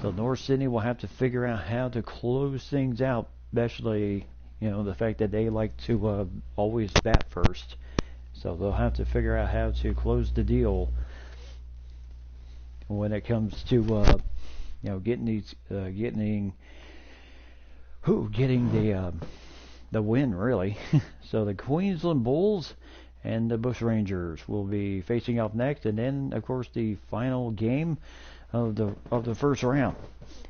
Speaker 1: So North Sydney will have to figure out how to close things out, especially, you know, the fact that they like to always bat first. So they'll have to figure out how to close the deal when it comes to you know, getting the win, really. So the Queensland Bulls and the Bush Rangers will be facing off next, and then of course the final game of the first round,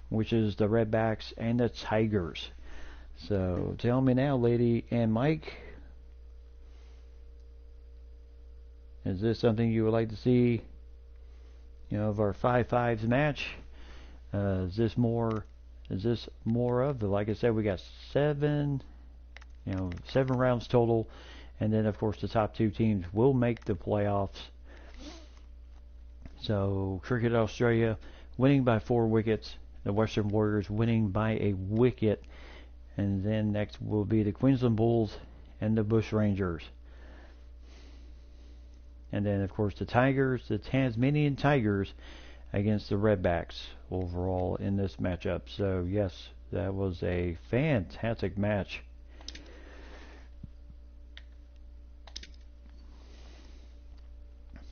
Speaker 1: which is the Redbacks and the Tigers. So tell me now, Lady and Mike, is this something you would like to see, you know, of our 5-5s match? Is this more of the, like I said, we got 7 rounds total, and then of course the top 2 teams will make the playoffs. So Cricket Australia winning by 4 wickets, the Western Warriors winning by a wicket, and then next will be the Queensland Bulls and the Bush Rangers. And then of course the Tigers, the Tasmanian Tigers, against the Redbacks overall in this matchup. So yes, that was a fantastic match.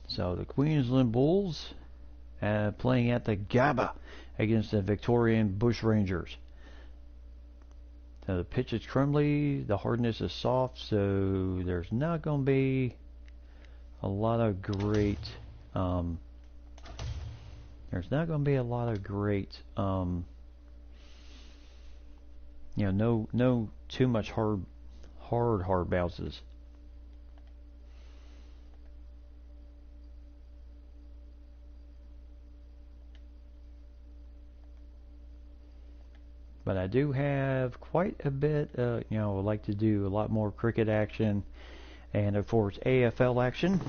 Speaker 1: So the Queensland Bulls playing at the Gabba against the Victorian Bush Rangers. Now the pitch is crumbly, the hardness is soft, so there's not going to be a lot of great you know, no too much hard bounces. But I do have quite a bit, you know, I'd like to do a lot more cricket action, and of course AFL action.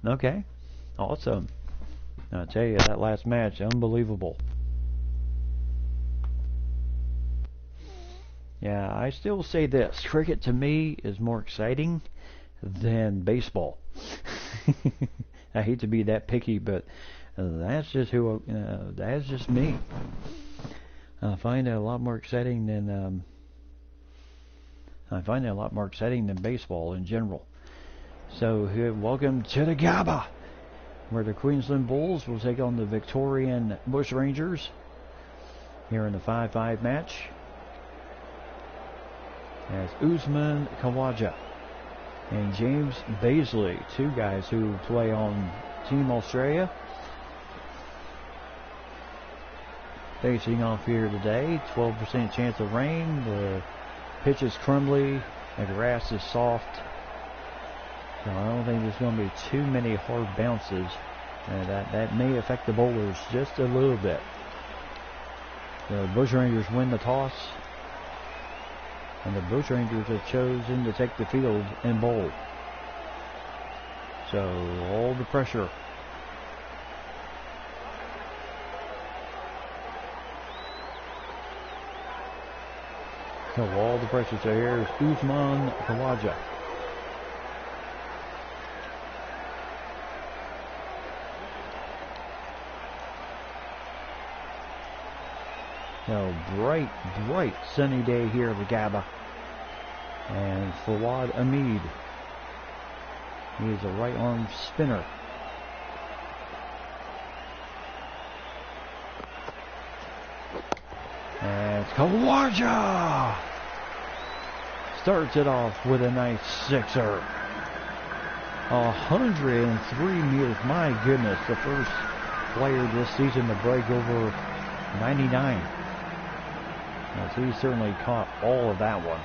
Speaker 1: Okay, awesome. I tell you, that last match, unbelievable. Yeah, I still say this: cricket to me is more exciting than baseball. I hate to be that picky, but that's just that's just me. I find it a lot more exciting than baseball in general. So welcome to the Gabba, where the Queensland Bulls will take on the Victorian Bush Rangers here in the 5-5 match. As Thurs-Mon Khawaja and James Baisley, 2 guys who play on Team Australia, facing off here today. 12% chance of rain. The pitch is crumbly. The grass is soft. So I don't think there's going to be too many hard bounces. That may affect the bowlers just a little bit. The Bush Rangers win the toss, and the Bush Rangers have chosen to take the field and bowl. So all the pressure. So all the pressure. So here's Thurs-Mon Khawaja. Bright sunny day here at the Gabba. And Fawad Ahmed, he is a right arm spinner. As Kawaja starts it off with a nice sixer. 103 meters. My goodness, the first player this season to break over 99. As he certainly caught all of that one.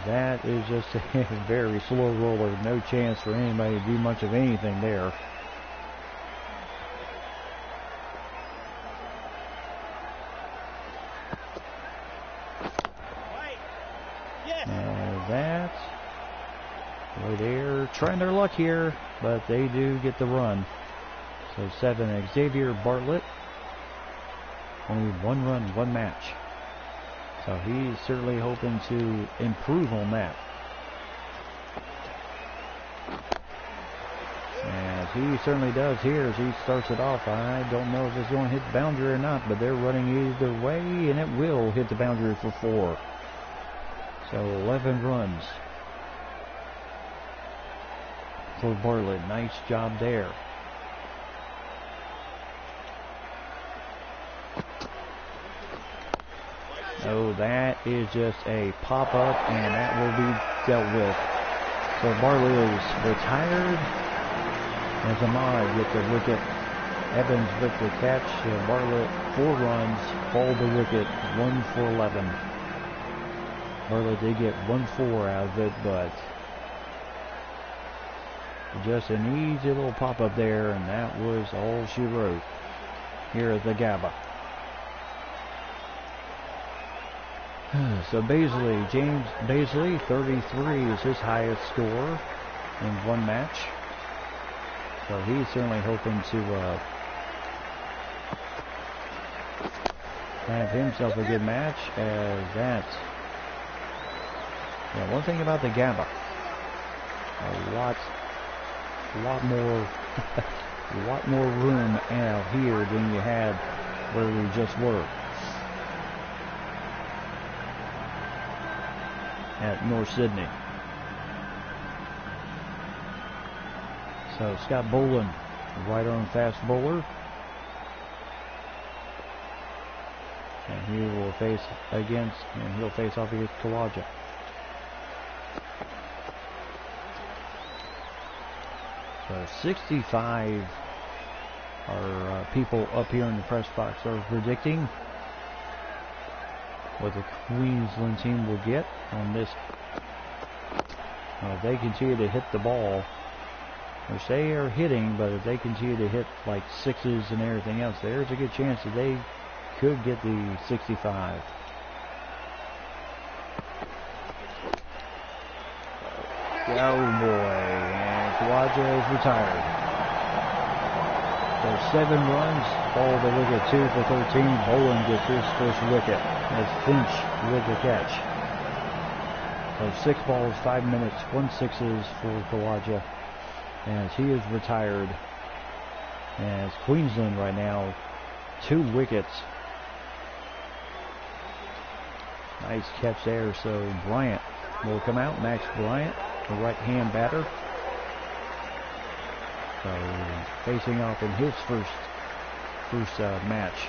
Speaker 1: That is just a very slow roller. No chance for anybody to do much of anything there. And that, well, they're trying their luck here, but they do get the run. So 7, Xavier Bartlett. Only 1 run, 1 match. So he's certainly hoping to improve on that. And he certainly does here as he starts it off. I don't know if it's going to hit the boundary or not, but they're running either way, and it will hit the boundary for 4. So 11 runs for Bartlett. Nice job there. So that is just a pop-up, and that will be dealt with. So Bartlett is retired as Ahmad with the wicket. Evans with the catch. Bartlett 4 runs, fouled the wicket, 1 for 11. Bartlett did get 1-4 out of it, but just an easy little pop-up there, and that was all she wrote here at the Gabba. So Baisley, James Baisley, 33 is his highest score in 1 match. So he's certainly hoping to have himself a good match, as that's, yeah, one thing about the Gabba, a lot more room out here than you had where we just were at North Sydney. So Scott Boland, right arm fast bowler, and he'll face off against Kawaja. So 65 are people up here in the press box are predicting what the Queensland team will get on this. If they continue to hit the ball, which they are hitting, but if they continue to hit like 6s and everything else, there's a good chance that they could get the 65. Oh boy, and Kawaja is retired. So 7 runs, ball the wicket, 2 for 13. Boland gets his first wicket as Finch with the catch. So 6 balls, 5 minutes, 1 6s for Kawaja, as he is retired. As Queensland right now, 2 wickets. Nice catch there. So Bryant will come out. Max Bryant, the right-hand batter. So facing off in his first match.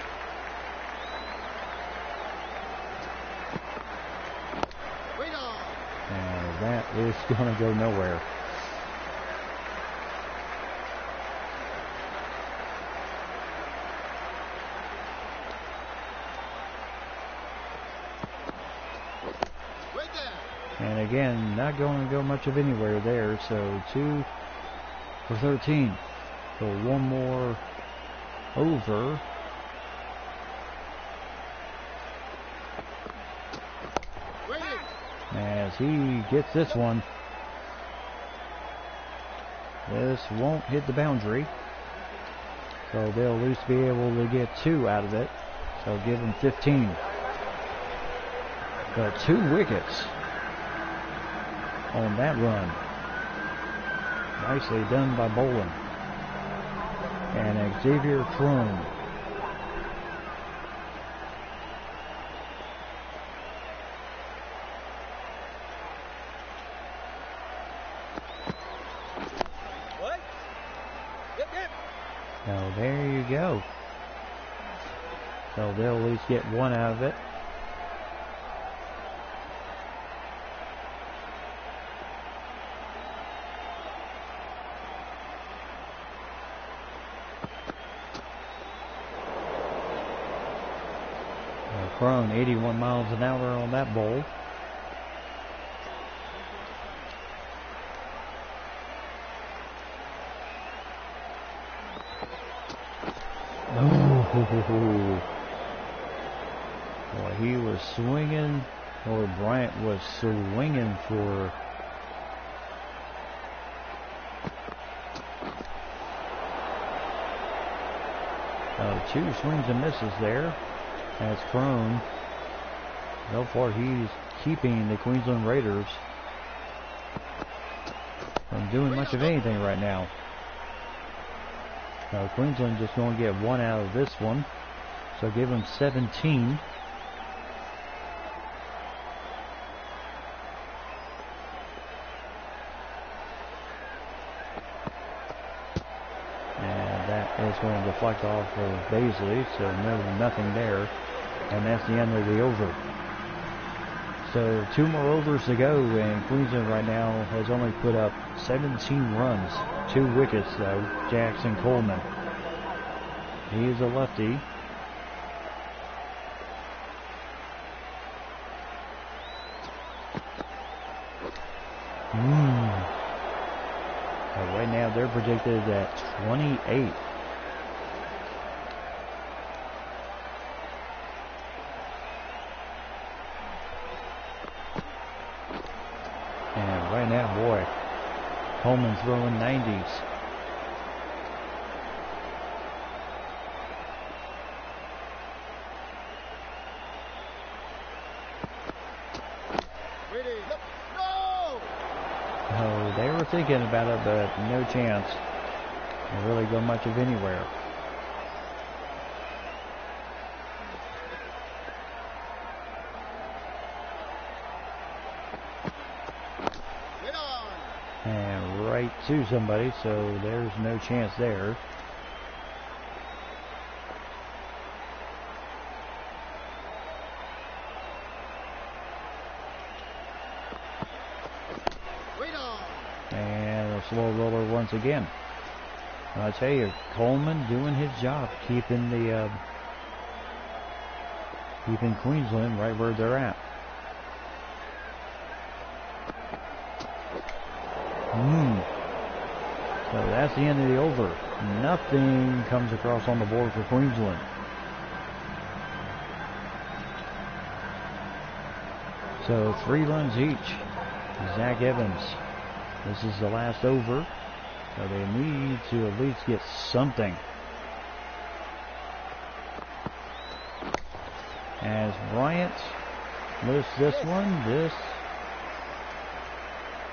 Speaker 1: And that is going to go nowhere. And again, not going to go much of anywhere there. So 2 for 13. So 1 more over. As he gets this one. This won't hit the boundary. So they'll at least be able to get 2 out of it. So give him 15. But 2 wickets on that run. Nicely done by Boland. And Xavier Crone So there you go. So they'll at least get one out of it. Crone 81 miles an hour on that bowl. Oh, boy, he was swinging, or Bryant was swinging for two swings and misses there. As Crone, so far he's keeping the Queensland Raiders from doing much of anything right now. Queensland just going to get one out of this one, so give them 17. And that is going to deflect off of Baisley, so nothing there. And that's the end of the over. So 2 more overs to go, and Queensland right now has only put up 17 runs. 2 wickets though. Jackson Coleman. He is a lefty. Right now they're predicted at 28. And right now, boy, Coleman throwing 90s. Oh, they were thinking about it, but no chance to really go much of anywhere. And right to somebody, so there's no chance there. And a slow roller once again. I tell you, Coleman doing his job, keeping Queensland right where they're at. So that's the end of the over. Nothing comes across on the board for Queensland. So 3 runs each. Zach Evans. This is the last over. So they need to at least get something. As Bryant lifts this one, this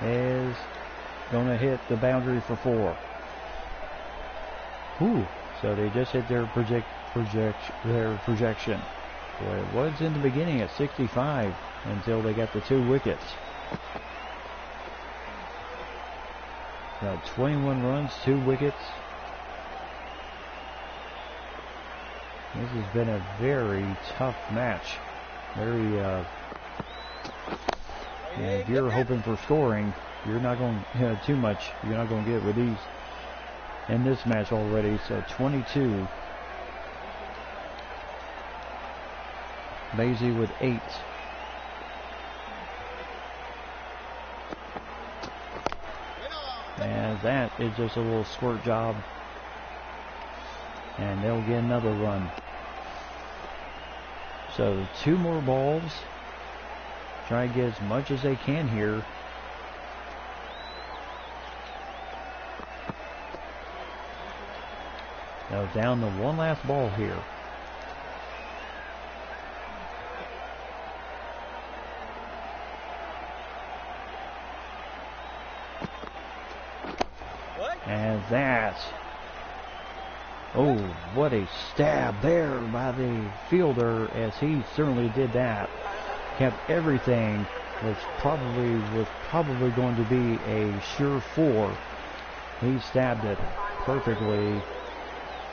Speaker 1: is going to hit the boundary for 4. So they just hit their projection. Boy, it was in the beginning at 65 until they got the 2 wickets. So 21 runs, 2 wickets. This has been a very tough match. If you're hoping for scoring, you're not going too much. You're not going to get it with these in this match already. So 22. Maisie with 8. And that is just a little squirt job. And they'll get another run. So 2 more balls. Try to get as much as they can here. Now down to 1 last ball here. And that. Oh, what a stab there by the fielder, as he certainly did that. Kept everything. Was probably going to be a sure 4. He stabbed it perfectly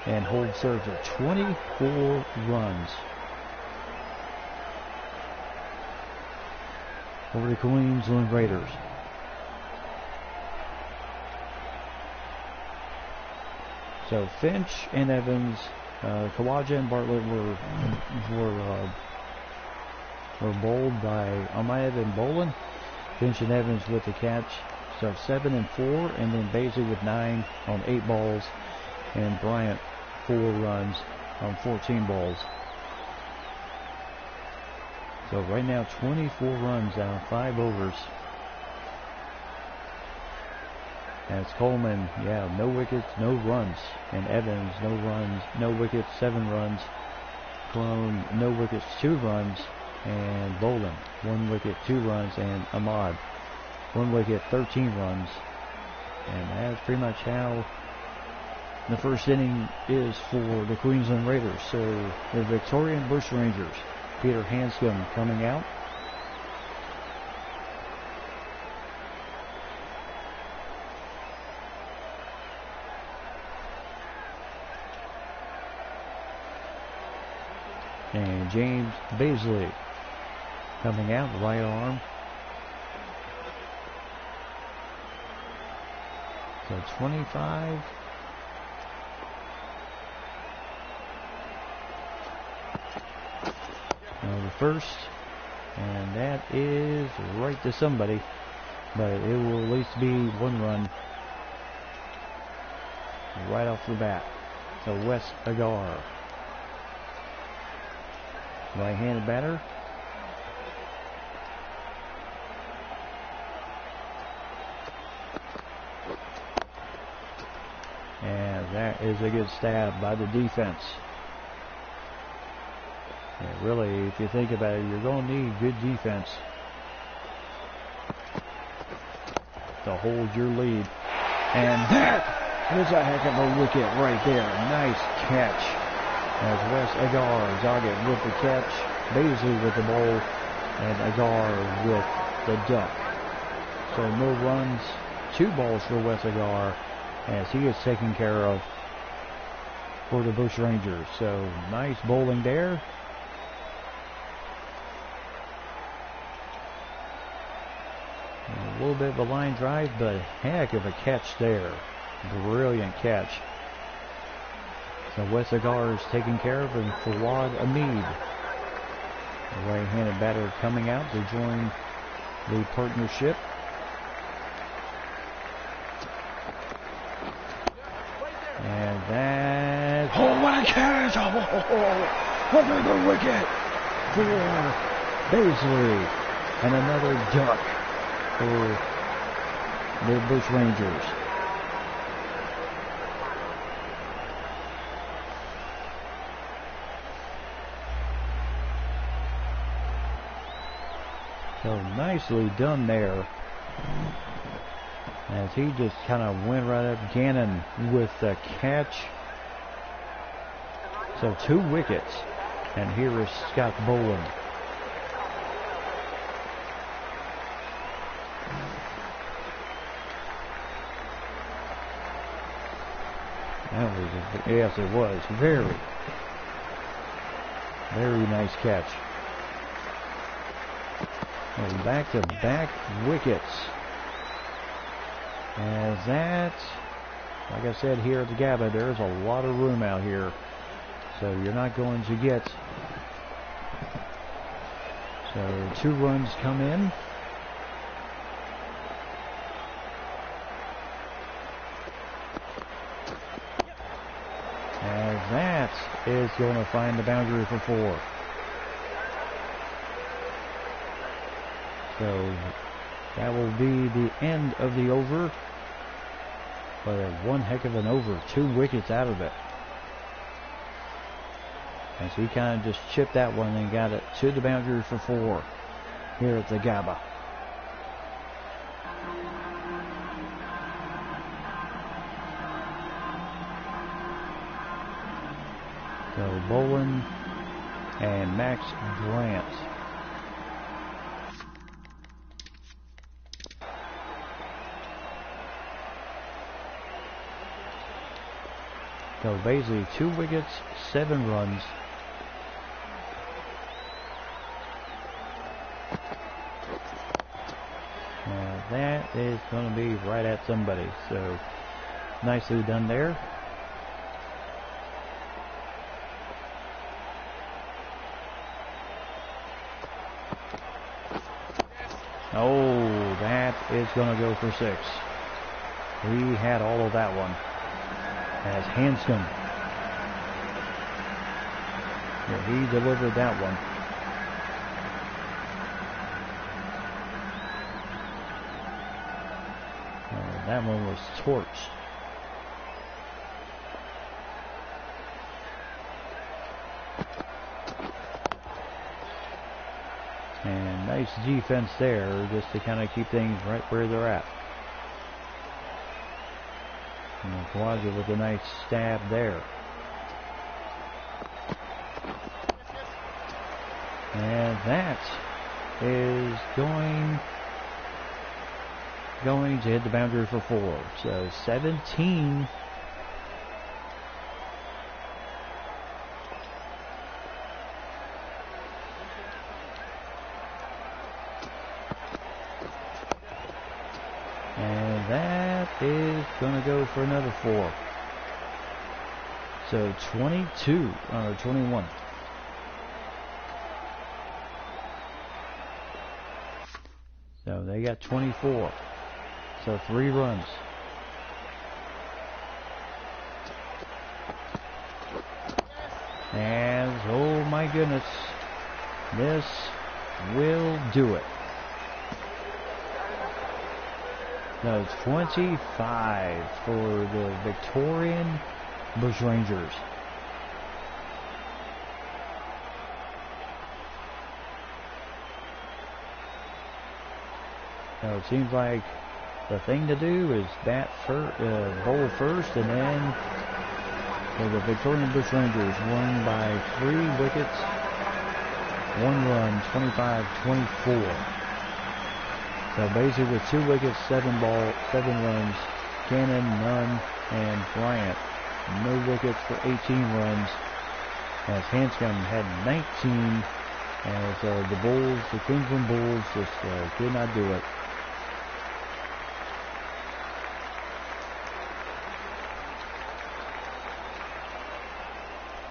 Speaker 1: and hold serve to 24 runs over the Queensland Raiders. So Finch and Evans, Kawaja and Bartlett were bowled by Ahmed and Bolin. Finch and Evans with the catch. So 7 and 4, and then Baisley with 9 on 8 balls, and Bryant 4 runs on 14 balls. So right now 24 runs out of 5 overs. As Coleman, no wickets, no runs. And Evans, no runs, no wickets, 7 runs. Crone, no wickets, 2 runs. And Bolin, 1 wicket, 2 runs. And Ahmad, 1 wicket, 13 runs. And that's pretty much how the first inning is for the Queensland Raiders. So the Victorian Bushrangers, Peter Hanscom coming out. And James Baisley coming out, right arm. So 25. The first, and that is right to somebody, but it will at least be 1 run right off the bat. So Wes Agar, right-handed batter. And that is a good stab by the defense. Yeah, really, if you think about it, you're going to need good defense to hold your lead. And that is a heck of a wicket right there. Nice catch. As Wes Agar, Zagat with the catch, Baisley with the ball, and Agar with the duck. So no runs, 2 balls for Wes Agar, as he is taken care of for the Bushrangers. So nice bowling there. A little bit of a line drive, but heck of a catch there. Brilliant catch. So Wes Agar is taken care of, and Fawad Ahmed, the right-handed batter, coming out to join the partnership. And that... Oh, what a catch! Oh, under the wicket for Baisley. And another duck for the Bushrangers. So nicely done there, as he just kind of went right up. Gannon with the catch. So 2 wickets, and here is Scott Bolin. That was yes, it was very nice catch. And back-to-back wickets. As that, like I said, here at the Gabba, there's a lot of room out here. So you're not going to get. So 2 runs come in. As that is going to find the boundary for 4. So that will be the end of the over. But one heck of an over. 2 wickets out of it. And so he kind of just chipped that one and got it to the boundary for 4 here at the Gabba. So Bolin and Max Bryant. So basically 2 wickets, 7 runs. That is going to be right at somebody. So nicely done there. Oh, that is going to go for 6. He had all of that one. As Hanscom. Yeah, he delivered that one. That one was torched. And nice defense there, just to kind of keep things right where they're at. And Kawaja with a nice stab there. And that is going to hit the boundary for 4. So 17. And that is going to go for another 4. So 22 or 21. So they got 24. So 3 runs. And oh my goodness, this will do it. No, it's 25 for the Victorian Bushrangers. Now it seems like the thing to do is bowl first, and then for the Victorian Bushrangers won by 3 wickets, 1 run, 25-24. So basically with 2 wickets, 7 runs, Cannon, none, and Bryant, no wickets for 18 runs, as Hanscom had 19, as the Queensland Bulls just could not do it.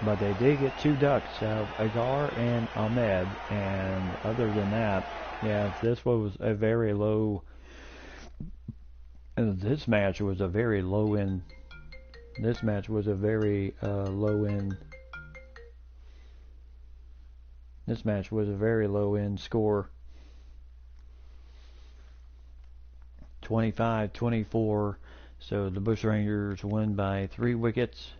Speaker 1: But they did get 2 ducks out of Agar and Ahmed, and other than that, yeah, this was a very low. This match was a very low end. This match was a very low end. This match was a very low end score. 25-24. So the Bushrangers win by 3 wickets.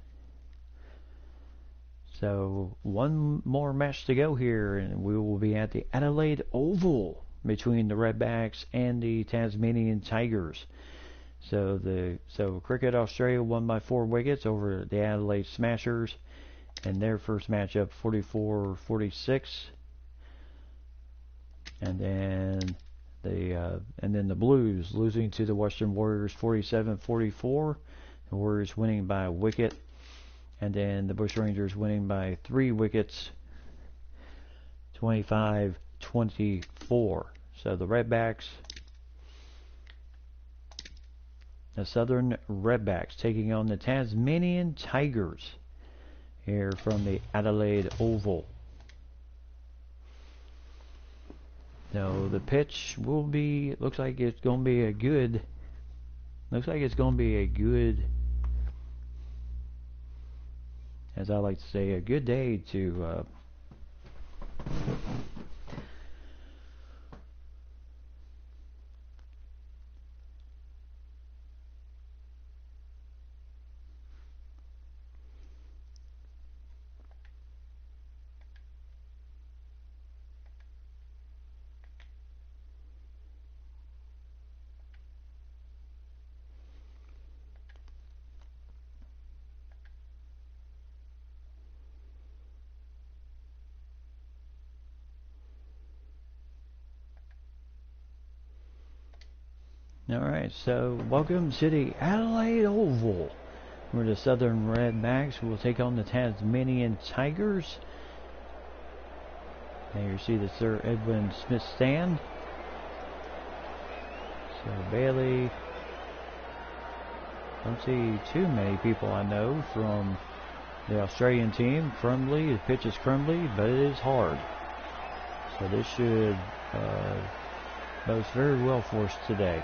Speaker 1: So 1 more match to go here, and we will be at the Adelaide Oval between the Redbacks and the Tasmanian Tigers. So Cricket Australia won by 4 wickets over the Adelaide Smashers in their first matchup, 44-46. And then the Blues losing to the Western Warriors 47-44. The Warriors winning by a wicket. And then the Bushrangers winning by 3 wickets, 25-24. So the Redbacks, the Southern Redbacks, taking on the Tasmanian Tigers here from the Adelaide Oval. So the pitch will be, looks like it's going to be a good, as I like to say, a good day to Alright, so welcome to the Adelaide Oval where the Southern Redbacks will take on the Tasmanian Tigers. And you see the Sir Edwin Smith stand. So Bailey, don't see too many people I know from the Australian team. Crumbly, the pitch is crumbly, but it is hard. So this should bodes very well for us today.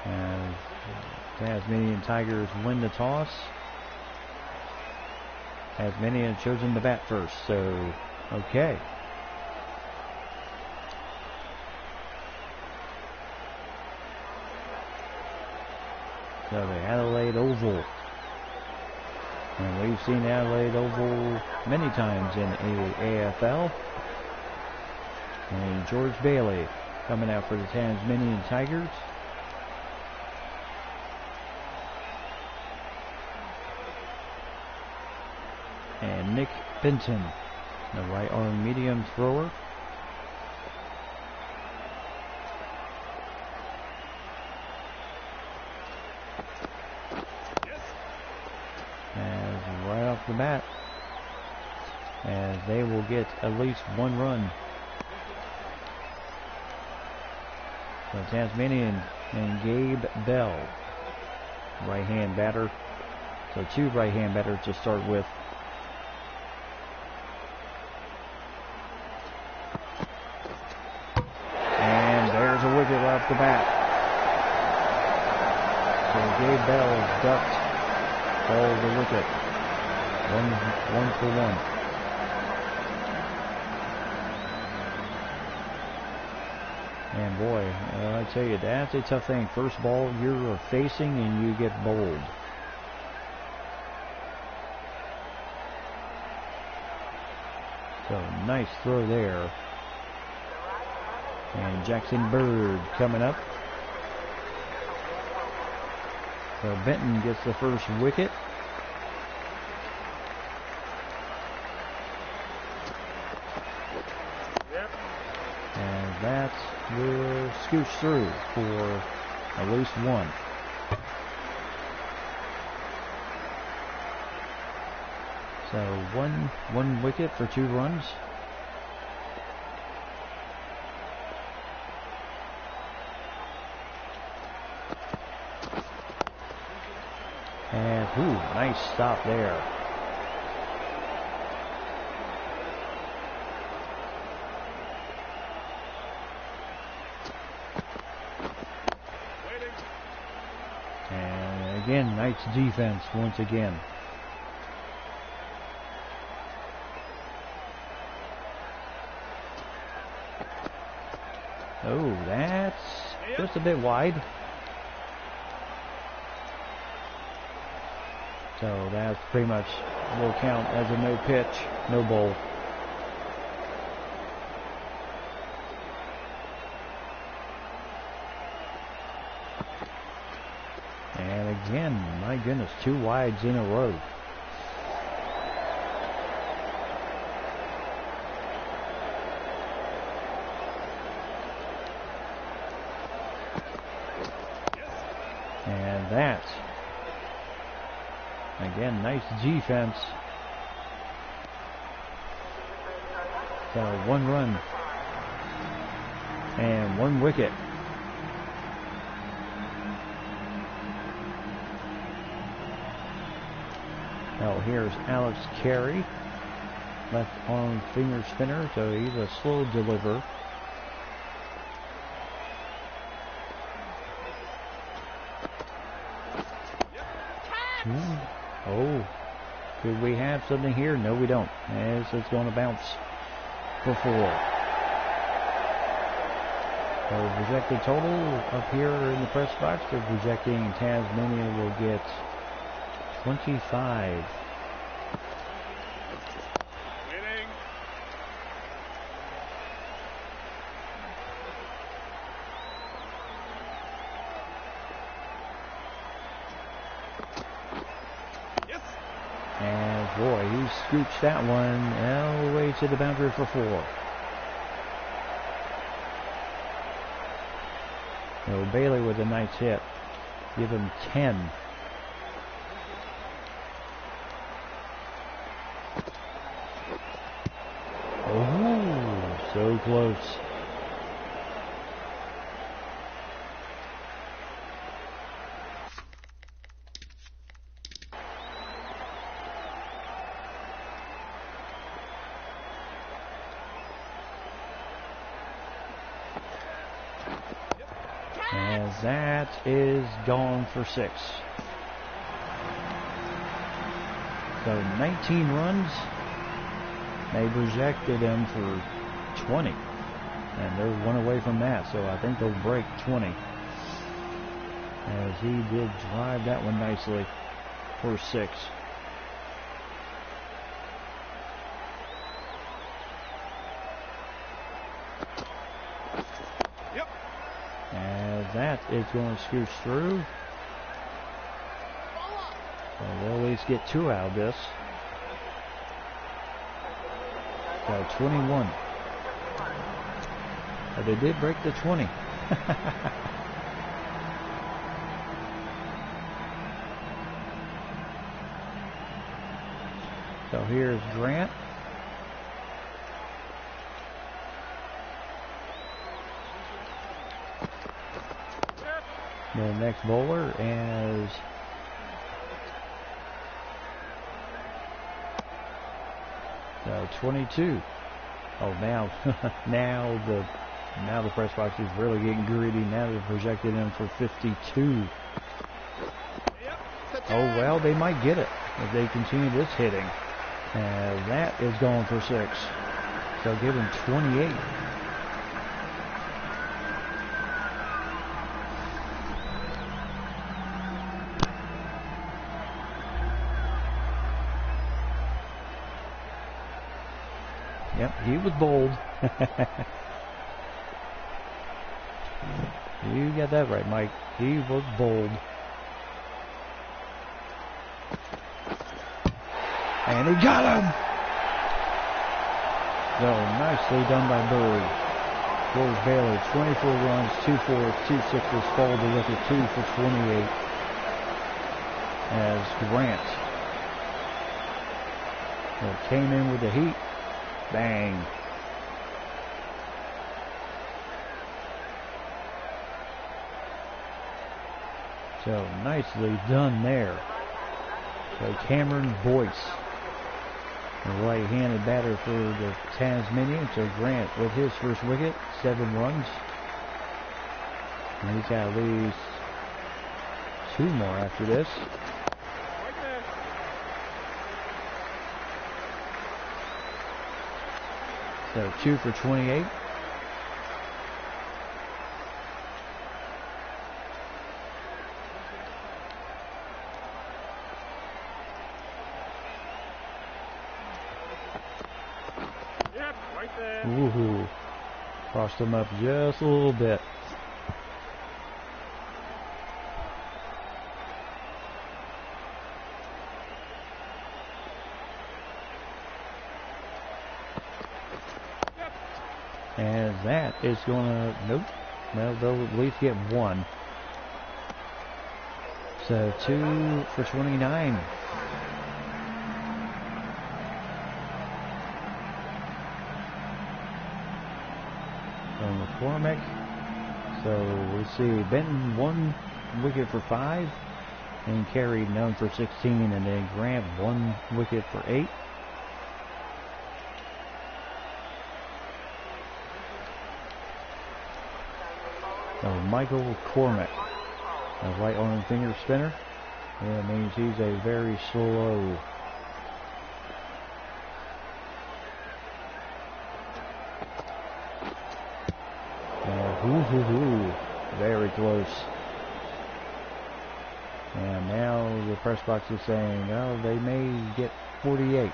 Speaker 1: As Tasmanian Tigers win the toss. Tasmanian chosen to bat first, so okay. So the Adelaide Oval. And we've seen Adelaide Oval many times in AFL. And George Bailey coming out for the Tasmanian Tigers. And Nick Benton, the right arm medium thrower. As right off the bat, as they will get at least one run. So Tasmanian and Gabe Bell, right-hand batter. So two right-hand batters to start with. And there's a wicket right off the bat. So Gabe Bell is ducked all the wicket. One for one. And boy, I tell you, that's a tough thing. First ball you're facing and you get bowled. So nice throw there. And Jackson Bird coming up. So Benton gets the first wicket. And that will scooch through for at least one. So one wicket for 2 runs. And nice stop there. And again, nice defense once again. Oh, that's just a bit wide. So that's pretty much will count as a no pitch, no bowl. And again, my goodness, 2 wides in a row. And that, again, nice defense. So 1 run and 1 wicket. Oh, here's Alex Carey, left arm finger spinner, so he's a slow deliver. Oh, could we have something here? No, we don't. As it's going to bounce for 4. So projected total up here in the press box, they're projecting Tasmania will get 25.
Speaker 2: Winning. Yes.
Speaker 1: And boy, he scooched that one all the way to the boundary for 4. No, Bailey with a nice hit. Give him 10. Oh, so close. As that is gone for 6. So 19 runs. They projected him for 20. And they're one away from that, so I think they'll break 20. As he did drive that one nicely for 6. As that is going to scooch through. Well, they'll at least get 2 out of this. So 21. But they did break the 20. So here's Grant. The next bowler is so 22. Oh, now now the press box is really getting greedy. Now they're projected in for 52. Oh well, they might get it if they continue this hitting. That is going for 6. So give him 28. Yep, he was bold. You got that right, Mike. He was bold. And he got him! So nicely done by Bird. George Bailey, 24 runs, 2 fours, 2 sixes, followed the wicket, 2 for 28. As Grant came in with the heat. Bang. So nicely done there. So Cameron Boyce, the right-handed batter for the Tasmanians. So Grant with his first wicket, 7 runs. And he's got at least 2 more after this. So 2 for 28.
Speaker 2: Yep, right there.
Speaker 1: Woohoo. Crossed him up just a little bit. As that is going to, nope, well, they'll at least get 1. So 2 for 29. From McCormick. So we'll see, Benton 1 wicket for 5 and Carey none for 16, and then Grant 1 wicket for 8. Michael Cormack, a right-arm finger spinner. Yeah, it means he's a very slow. Very close. And now the press box is saying, oh, they may get 48.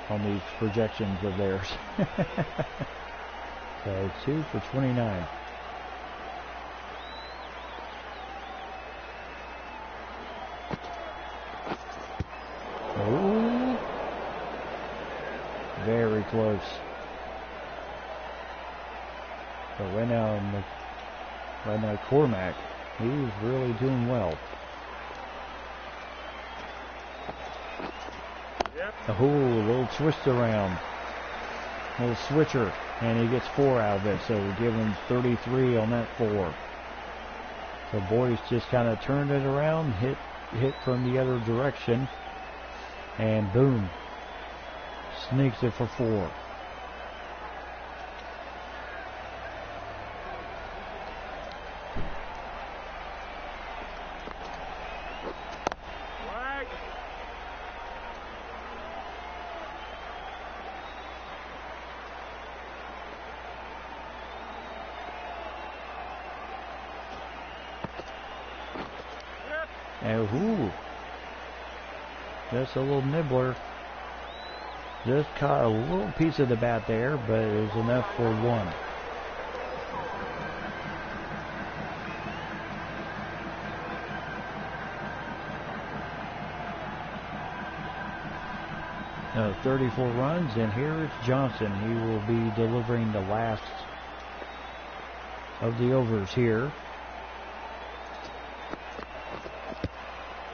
Speaker 1: On these projections of theirs. So 2 for 29. Oh, very close. But right now Cormac, he's really doing well.
Speaker 2: Yep.
Speaker 1: A little twist around, little switcher, and he gets 4 out of it. So we give him 33 on that 4. The boys just kind of turned it around, hit from the other direction, and boom, sneaks it for 4.
Speaker 2: Flag. Yep.
Speaker 1: And just a little nibbler. Just caught a little piece of the bat there, but it was enough for 1. No, 34 runs, and here it's Johnson. He will be delivering the last of the overs here.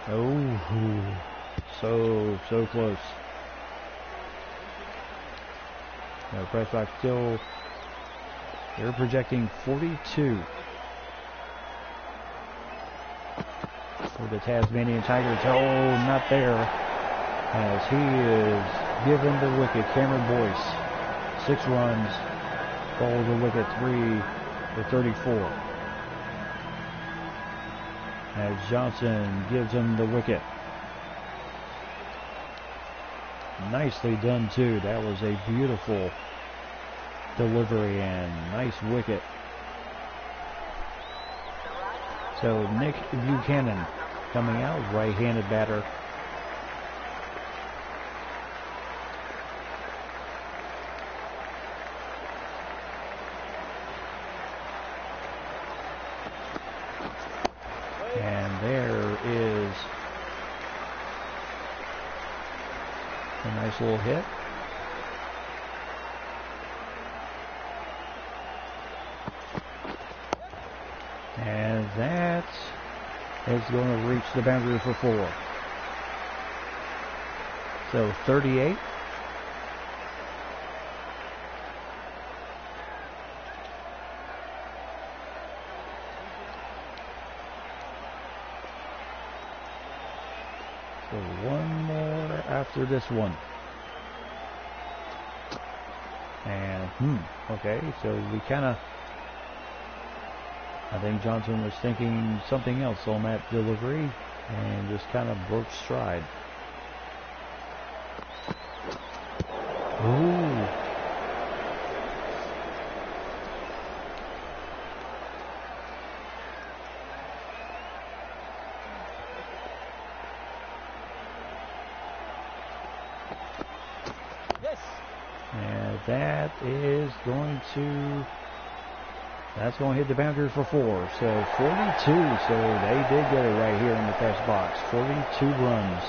Speaker 1: Oh, so close. No, press box still. They're projecting 42 for the Tasmanian Tigers. Oh, not there, as he is given the wicket. Cameron Boyce, 6 runs, bowls the wicket, 3 for 34. As Johnson gives him the wicket. Nicely done too. That was a beautiful delivery and nice wicket. So Nick Buchanan coming out, right-handed batter. And there is a nice little hit. And that is going to reach the boundary for 4. So 38. So one more after this one. And, okay, so we kind of, I think Johnson was thinking something else on that delivery and just kind of broke stride. Ooh.
Speaker 2: Yes.
Speaker 1: And that is going to, that's going to hit the boundary for 4. So 42. So they did get it right here in the press box. 42 runs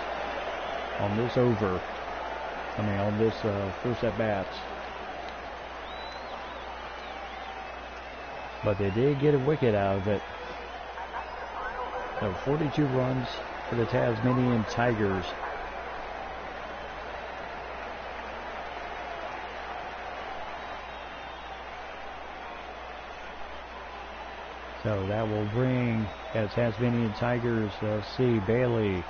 Speaker 1: on this over. I mean, on this first at bats. But they did get a wicket out of it. So 42 runs for the Tasmanian Tigers. So that will bring, as Tasmanian Tigers, see Bailey.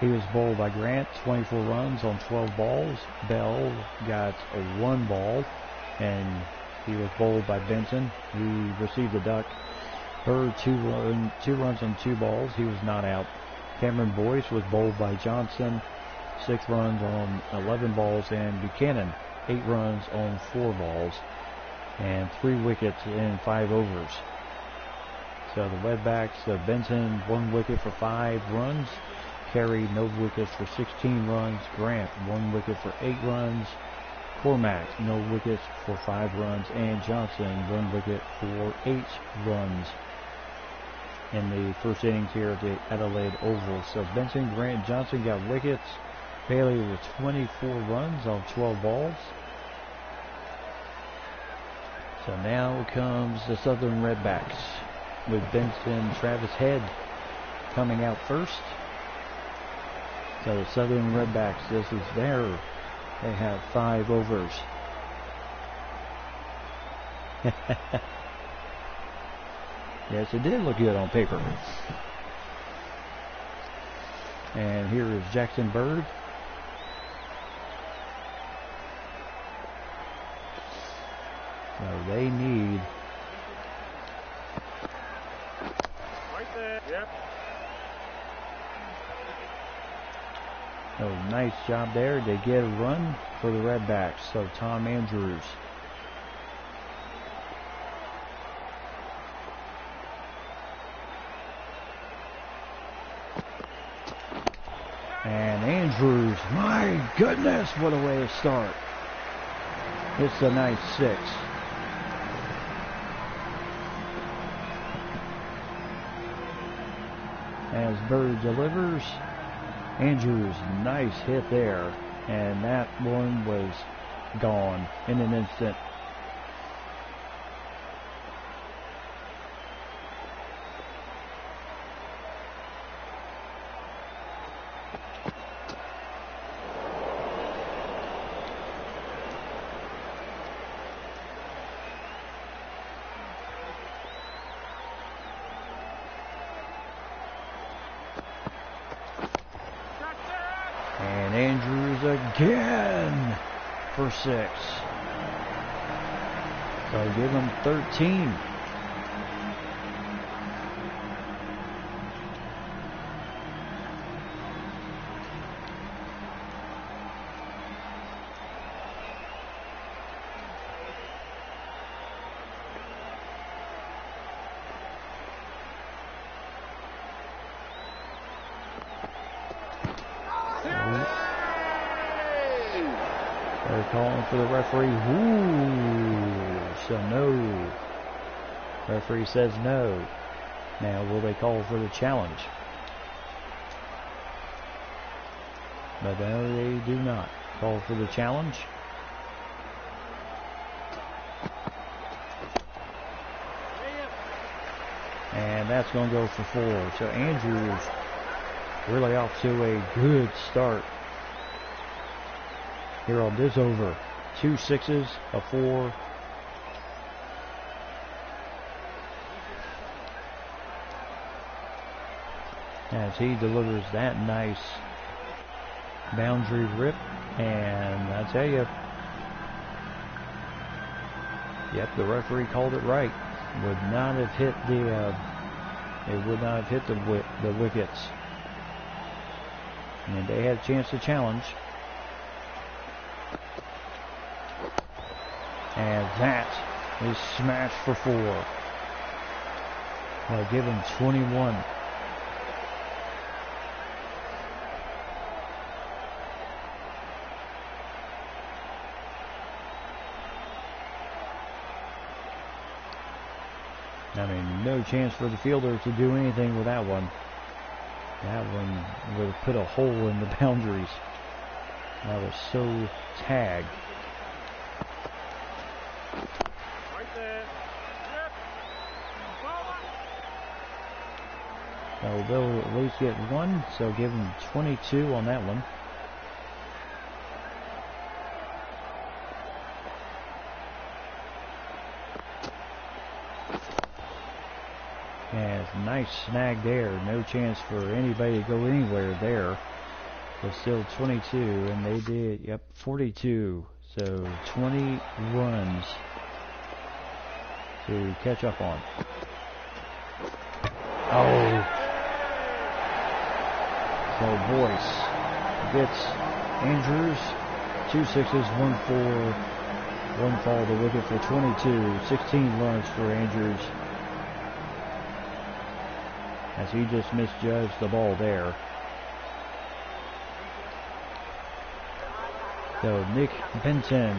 Speaker 1: He was bowled by Grant, 24 runs on 12 balls. Bell got a 1 ball, and he was bowled by Benson. He received a duck. Hurd, 2 runs on 2 balls. He was not out. Cameron Boyce was bowled by Johnson, 6 runs on 11 balls, and Buchanan, 8 runs on 4 balls, and 3 wickets in 5 overs. So the Redbacks, Benson, 1 wicket for 5 runs. Carey, no wickets for 16 runs. Grant, 1 wicket for 8 runs. Cormac, no wickets for 5 runs. And Johnson, 1 wicket for 8 runs in the first innings here at the Adelaide Oval. So Benson, Grant, Johnson got wickets. Bailey with 24 runs on 12 balls. So now comes the Southern Redbacks with Benson Travis Head coming out first. So the Southern Redbacks, this is their, they have 5 overs. Yes, it did look good on paper. And here is Jackson Bird. So they need.
Speaker 2: Right there. Yep.
Speaker 1: So nice job there. They get a run for the Redbacks. So Tom Andrews. And Andrews, my goodness, what a way to start. It's a nice 6. As Bird delivers, Andrews, nice hit there. And that one was gone in an instant. And Andrews again for 6. So give him 13. They're calling for the referee. Ooh, so no. Referee says no. Now will they call for the challenge? But no, they do not call for the challenge. And that's going to go for 4. So Andrews really off to a good start here on this over. 2 6s, a 4. As he delivers that nice boundary rip, and I tell you, yep, the referee called it right. Would not have hit the, it would not have hit the wickets, and they had a chance to challenge. And that is smashed for 4. They'll give him 21. I mean, no chance for the fielder to do anything with that one. That one would have put a hole in the boundaries. That was so tagged.
Speaker 2: Right there. Yep.
Speaker 1: So they'll at least get 1, so give him 22 on that one. And nice snag there. No chance for anybody to go anywhere there. But still 22, and they did, yep, 42. So 20 runs to catch up on. Oh. So Boyce gets Andrews. 2 6s, 1 4, 1 fall to wicket for 22. 16 runs for Andrews, as he just misjudged the ball there. So Nick Benton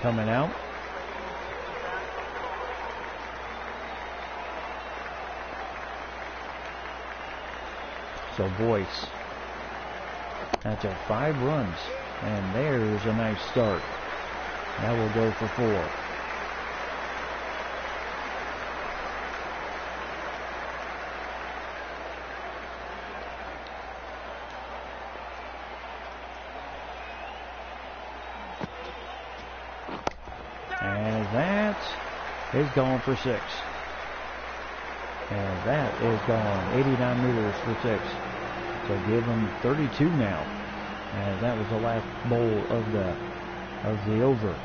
Speaker 1: coming out. So Boyce, that's at 5 runs, and there's a nice start. Now we'll go for 4. is gone for 6. And that is gone 89 meters for 6. So give them 32 now. And that was the last bowl of the over.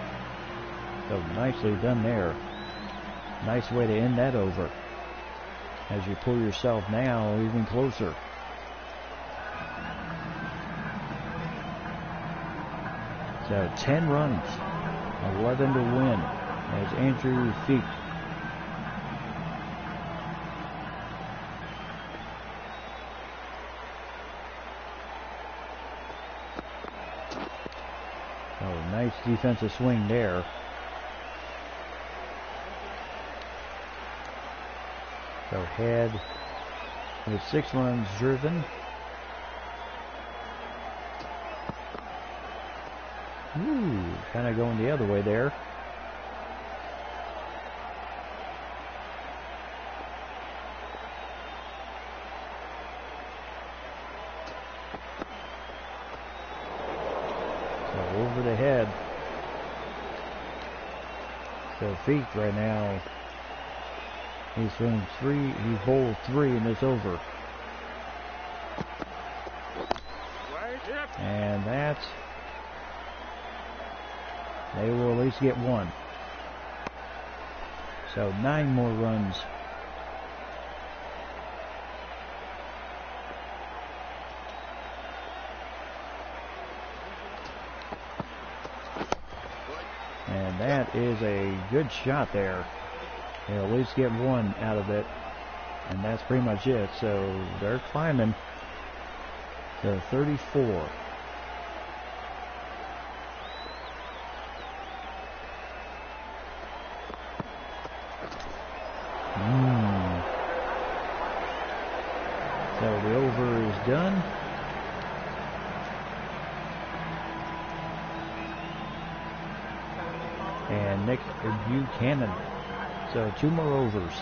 Speaker 1: So nicely done there. Nice way to end that over. As you pull yourself now even closer. So 10 runs, 11 to win as Andrew Feet. Oh, nice defensive swing there. So Head with 6 runs driven. Ooh, kind of going the other way there. So over the head. So Feet right now. He's thrown 3. He's bowled 3 in this over. And that's. They will at least get 1. So 9 more runs. And that is a good shot there. They'll at least get 1 out of it. And that's pretty much it. So they're climbing to 34. So the over is done. And Nick Buchanan. So 2 more overs.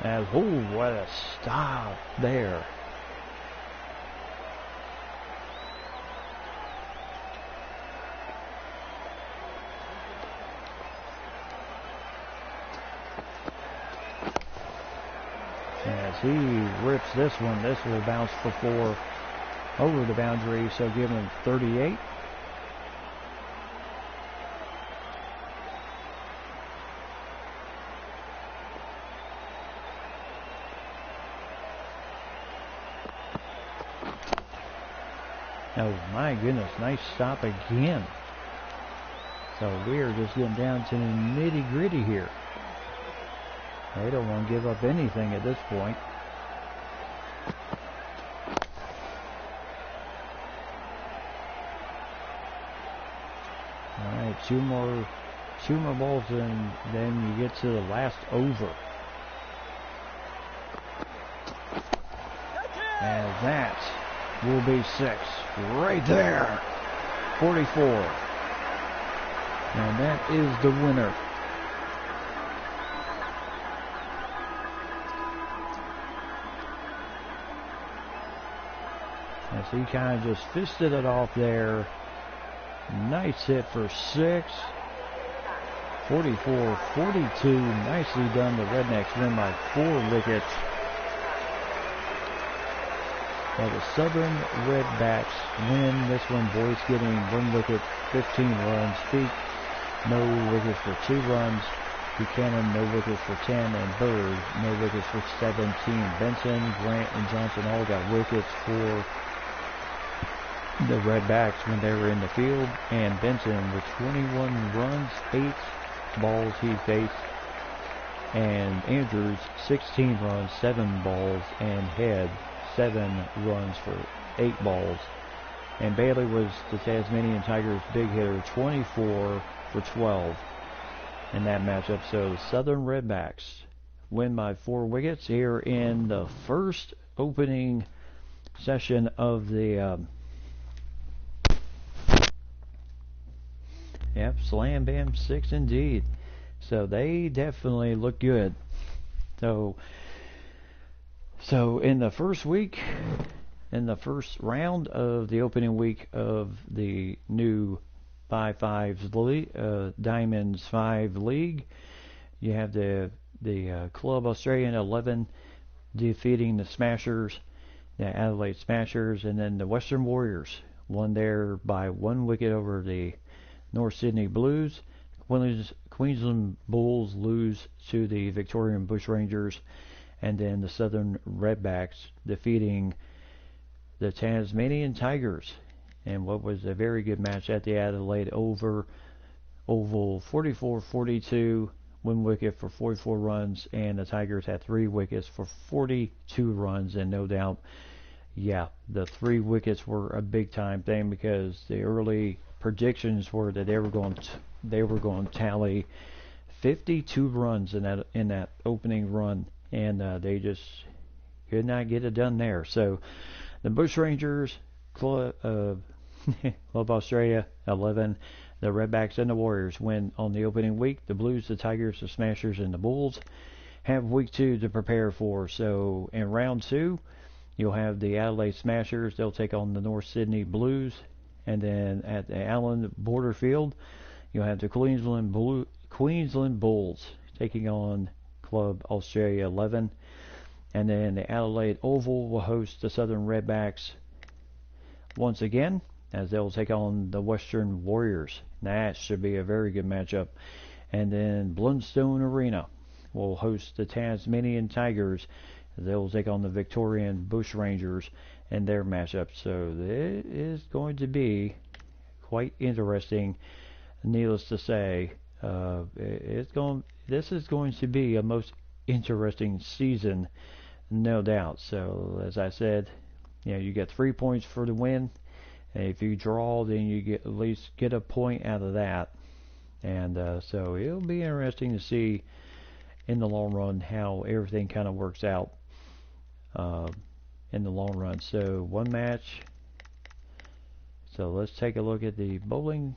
Speaker 1: And what a stop there. As he rips this one, this will bounce for 4 over the boundary, so give him 38. Oh my goodness, nice stop again. So we're just getting down to the nitty gritty here. They don't want to give up anything at this point. Alright, two more balls and then you get to the last over. And that will be 6 right there. 44. And that is the winner. As he kind of just fisted it off there. Nice hit for 6. 44-42. Nicely done. The Rednecks win by 4 wickets. Well, the Southern Redbacks win this one. Boyce getting 1 wicket, 15 runs. Feet, no wickets for 2 runs. Buchanan, no wickets for 10. And Bird, no wickets for 17. Benson, Grant, and Johnson all got wickets for the Redbacks when they were in the field. And Benson with 21 runs, 8 balls he faced. And Andrews, 16 runs, 7 balls. And Head, 7 runs for 8 balls. And Bailey was the Tasmanian Tigers' big hitter, 24 for 12 in that matchup. So the Southern Redbacks win by 4 wickets here in the first opening session of the Slam Bam 6 indeed. So they definitely look good. So in the first week, in the first round of the opening week of the new 5-5s league, Diamonds 5 League. You have the Club Australian 11 defeating the Smashers, the Adelaide Smashers, and then the Western Warriors won there by 1 wicket over the North Sydney Blues. Queensland Bulls lose to the Victorian Bushrangers, and then the Southern Redbacks defeating the Tasmanian Tigers in what was a very good match at the Adelaide Oval, 44-42, 1 wicket for 44 runs, and the Tigers had 3 wickets for 42 runs, and no doubt, yeah, the 3 wickets were a big time thing because the early predictions were that they were going to tally 52 runs in that opening run, and they just could not get it done there. So the Bushrangers, Club Australia 11, the Redbacks and the Warriors win on the opening week. The Blues, the Tigers, the Smashers, and the Bulls have week 2 to prepare for. So in round 2, you'll have the Adelaide Smashers. They'll take on the North Sydney Blues. And then at the Allen Border Field, you'll have the Queensland Bulls taking on Club Australia 11. And then the Adelaide Oval will host the Southern Redbacks once again, as they'll take on the Western Warriors. That should be a very good matchup. And then Blundstone Arena will host the Tasmanian Tigers. They'll take on the Victorian Bushrangers in their matchup. So it is going to be quite interesting. Needless to say, this is going to be a most interesting season, no doubt. So as I said, you get 3 points for the win. And if you draw, then you at least get a point out of that. And so it'll be interesting to see in the long run how everything kind of works out in the long run. So 1 match. So let's take a look at the bowling.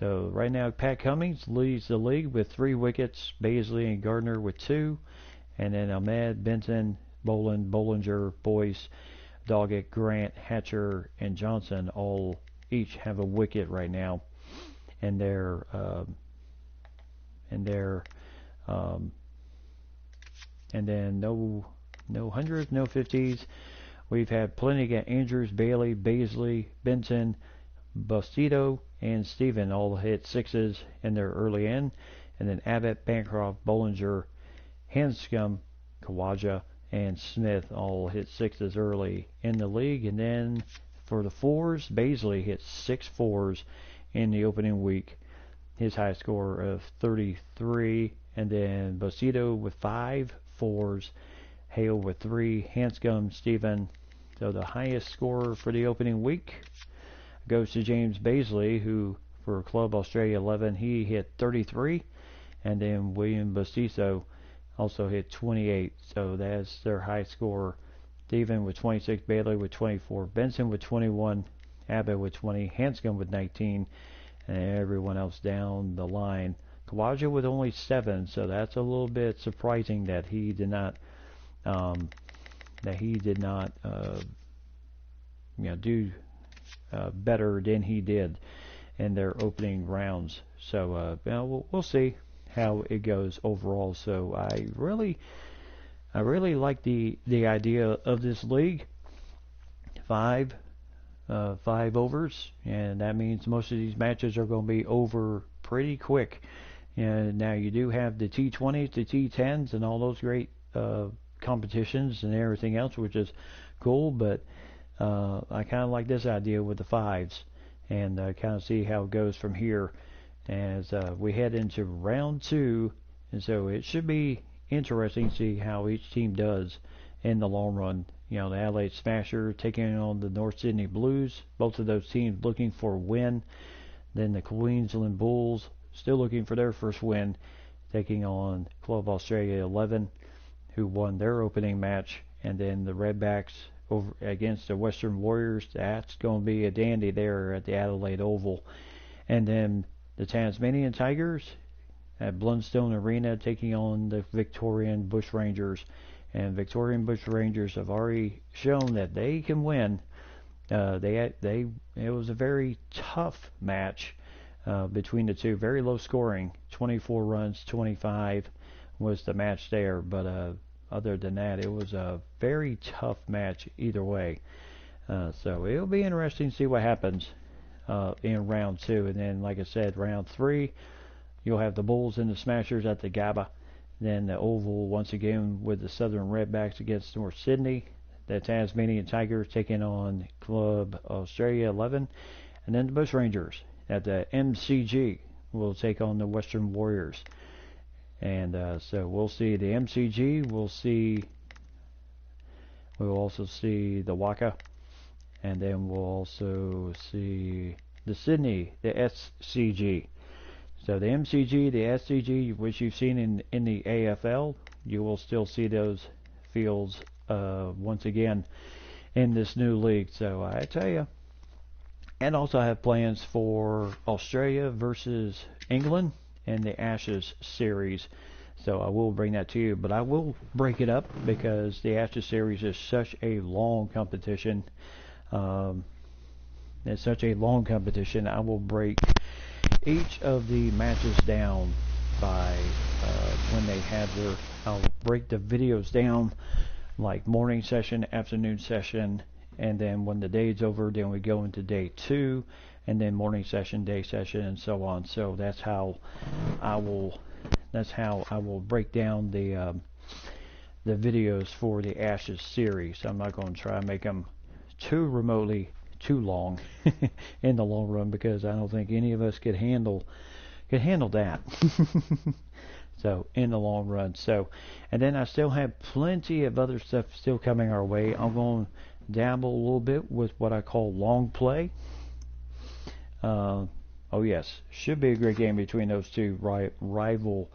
Speaker 1: So right now Pat Cummins leads the league with 3 wickets, Baisley and Gardner with 2. And then Ahmed, Benton, Boland, Bollinger, Boyce, Doggett, Grant, Hatcher, and Johnson all each have a wicket right now, and then no hundreds, no 50s. We've had plenty. Got Andrews, Bailey, Baisley, Benton, Bustito, and Stephen all hit 6s in their early end, and then Abbott, Bancroft, Bollinger, Hanscom, Kawaja, and Smith all hit 6s early in the league. And then for the 4s, Baisley hit 6 4s in the opening week, his high score of 33. And then Bosito with 5 4s, Hale with 3, Hanscom, Stephen. So the highest scorer for the opening week goes to James Baisley, who for Club Australia 11, he hit 33. And then William Bostito also hit 28, so that's their high score. Stephen with 26, Bailey with 24, Benson with 21, Abbott with 20, Hanscom with 19, and everyone else down the line. Kawaja with only 7, so that's a little bit surprising that he did not do better than he did in their opening rounds. So we'll see how it goes overall. So I really like the idea of this league. 5 overs, and that means most of these matches are going to be over pretty quick. And now you do have the T20s, the T10s, and all those great competitions and everything else, which is cool. But I kind of like this idea with the 5s, and kind of see how it goes from here as we head into round 2. And so it should be interesting to see how each team does in the long run. The Adelaide Smasher taking on the North Sydney Blues, both of those teams looking for a win. Then the Queensland Bulls still looking for their first win, taking on Club Australia 11, who won their opening match. And then the Redbacks over against the Western Warriors. That's going to be a dandy there at the Adelaide Oval. And then the Tasmanian Tigers at Blundstone Arena, taking on the Victorian Bushrangers. And Victorian Bushrangers have already shown that they can win. It was a very tough match between the two, very low scoring, 24 runs, 25 was the match there. But other than that, it was a very tough match either way. So it'll be interesting to see what happens in round 2. And then, like I said, round 3, you'll have the Bulls and the Smashers at the Gabba. Then the Oval once again with the Southern Redbacks against North Sydney. The Tasmanian Tigers taking on Club Australia 11. And then the Bushrangers at the MCG will take on the Western Warriors. And so we'll see the MCG. We'll also see the Waka. And then we'll also see the Sydney, the SCG. So the MCG, the SCG, which you've seen in the AFL, you will still see those fields once again in this new league. So I tell you, and also I have plans for Australia versus England in the Ashes series. So I will bring that to you, but I will break it up because the Ashes series is such a long competition. It's such a long competition. I will break each of the matches down by when they have their. I'll break the videos down like morning session, afternoon session, and then when the day's over, then we go into day 2, and then morning session, day session, and so on. So that's how I will. That's how I will break down the videos for the Ashes series. I'm not going to try and make them too long in the long run, because I don't think any of us could handle that. So in the long run. So, and then I still have plenty of other stuff still coming our way. I'm going to dabble a little bit with what I call long play. Oh yes, should be a great game between those two rival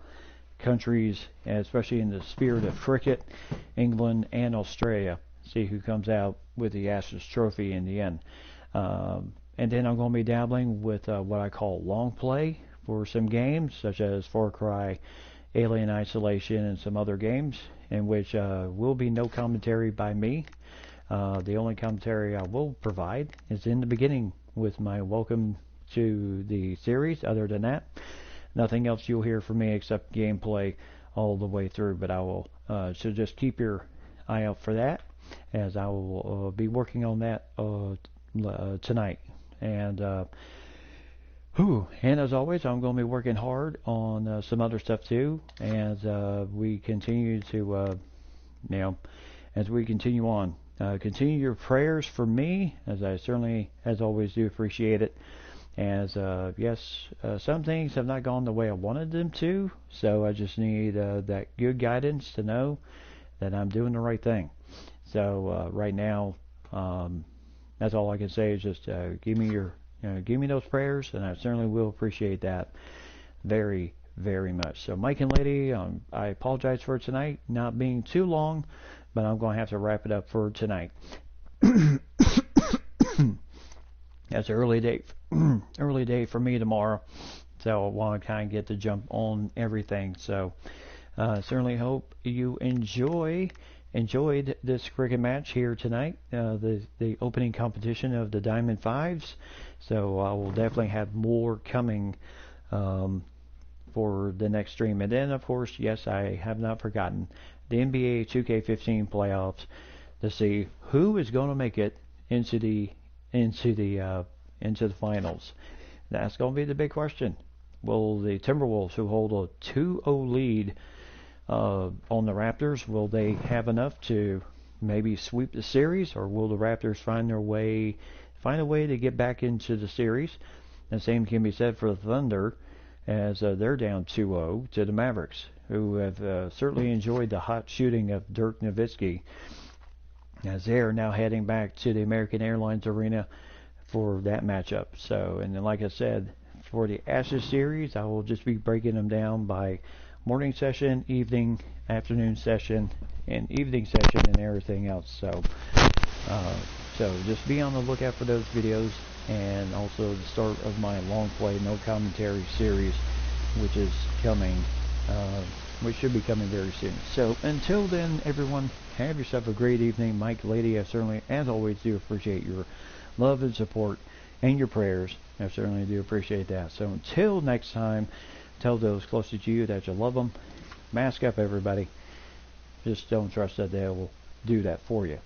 Speaker 1: countries, especially in the spirit of cricket, England and Australia. See who comes out with the Ashes trophy in the end. And then I'm going to be dabbling with what I call long play for some games, such as Far Cry, Alien Isolation, and some other games, in which will be no commentary by me. The only commentary I will provide is in the beginning with my welcome to the series. Other than that, nothing else you'll hear from me except gameplay all the way through. But I will, so just keep your eye out for that, as I will be working on that tonight. And and as always, I'm going to be working hard on some other stuff too, as we continue to, as we continue on. Continue your prayers for me, as I certainly, as always, do appreciate it. As some things have not gone the way I wanted them to, so I just need that good guidance to know that I'm doing the right thing. So right now, that's all I can say is just give me those prayers, and I certainly will appreciate that very, very much. So Mike and Lady, I apologize for tonight not being too long, but I'm going to have to wrap it up for tonight. That's an early day for me tomorrow, so I want to kind of get the jump on everything. So certainly hope you enjoyed this cricket match here tonight, the opening competition of the Diamond Fives. So I will definitely have more coming for the next stream. And then, of course, yes, I have not forgotten the NBA 2K15 playoffs to see who is going to make it into the finals. That's going to be the big question. Will the Timberwolves, who hold a 2-0 lead on the Raptors, will they have enough to maybe sweep the series, or will the Raptors find a way to get back into the series? The same can be said for the Thunder, as they're down 2-0 to the Mavericks, who have certainly enjoyed the hot shooting of Dirk Nowitzki, as they are now heading back to the American Airlines Arena for that matchup. So, and then, like I said, for the Ashes series, I will just be breaking them down by morning session, evening, afternoon session, and evening session, and everything else. So just be on the lookout for those videos, and also the start of my long play, no commentary series which is coming, which should be coming very soon. So until then, everyone, have yourself a great evening. Mike, Lady, I certainly, as always, do appreciate your love and support and your prayers. I certainly do appreciate that. So until next time, tell those closest to you that you love them. Mask up, everybody. Just don't trust that they will do that for you,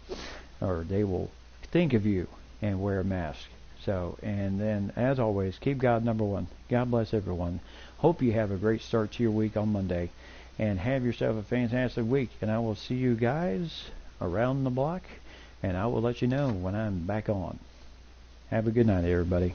Speaker 1: or they will think of you and wear a mask. So, and then, as always, keep God number one. God bless everyone. Hope you have a great start to your week on Monday, and have yourself a fantastic week. And I will see you guys around the block, and I will let you know when I'm back on. Have a good night, everybody.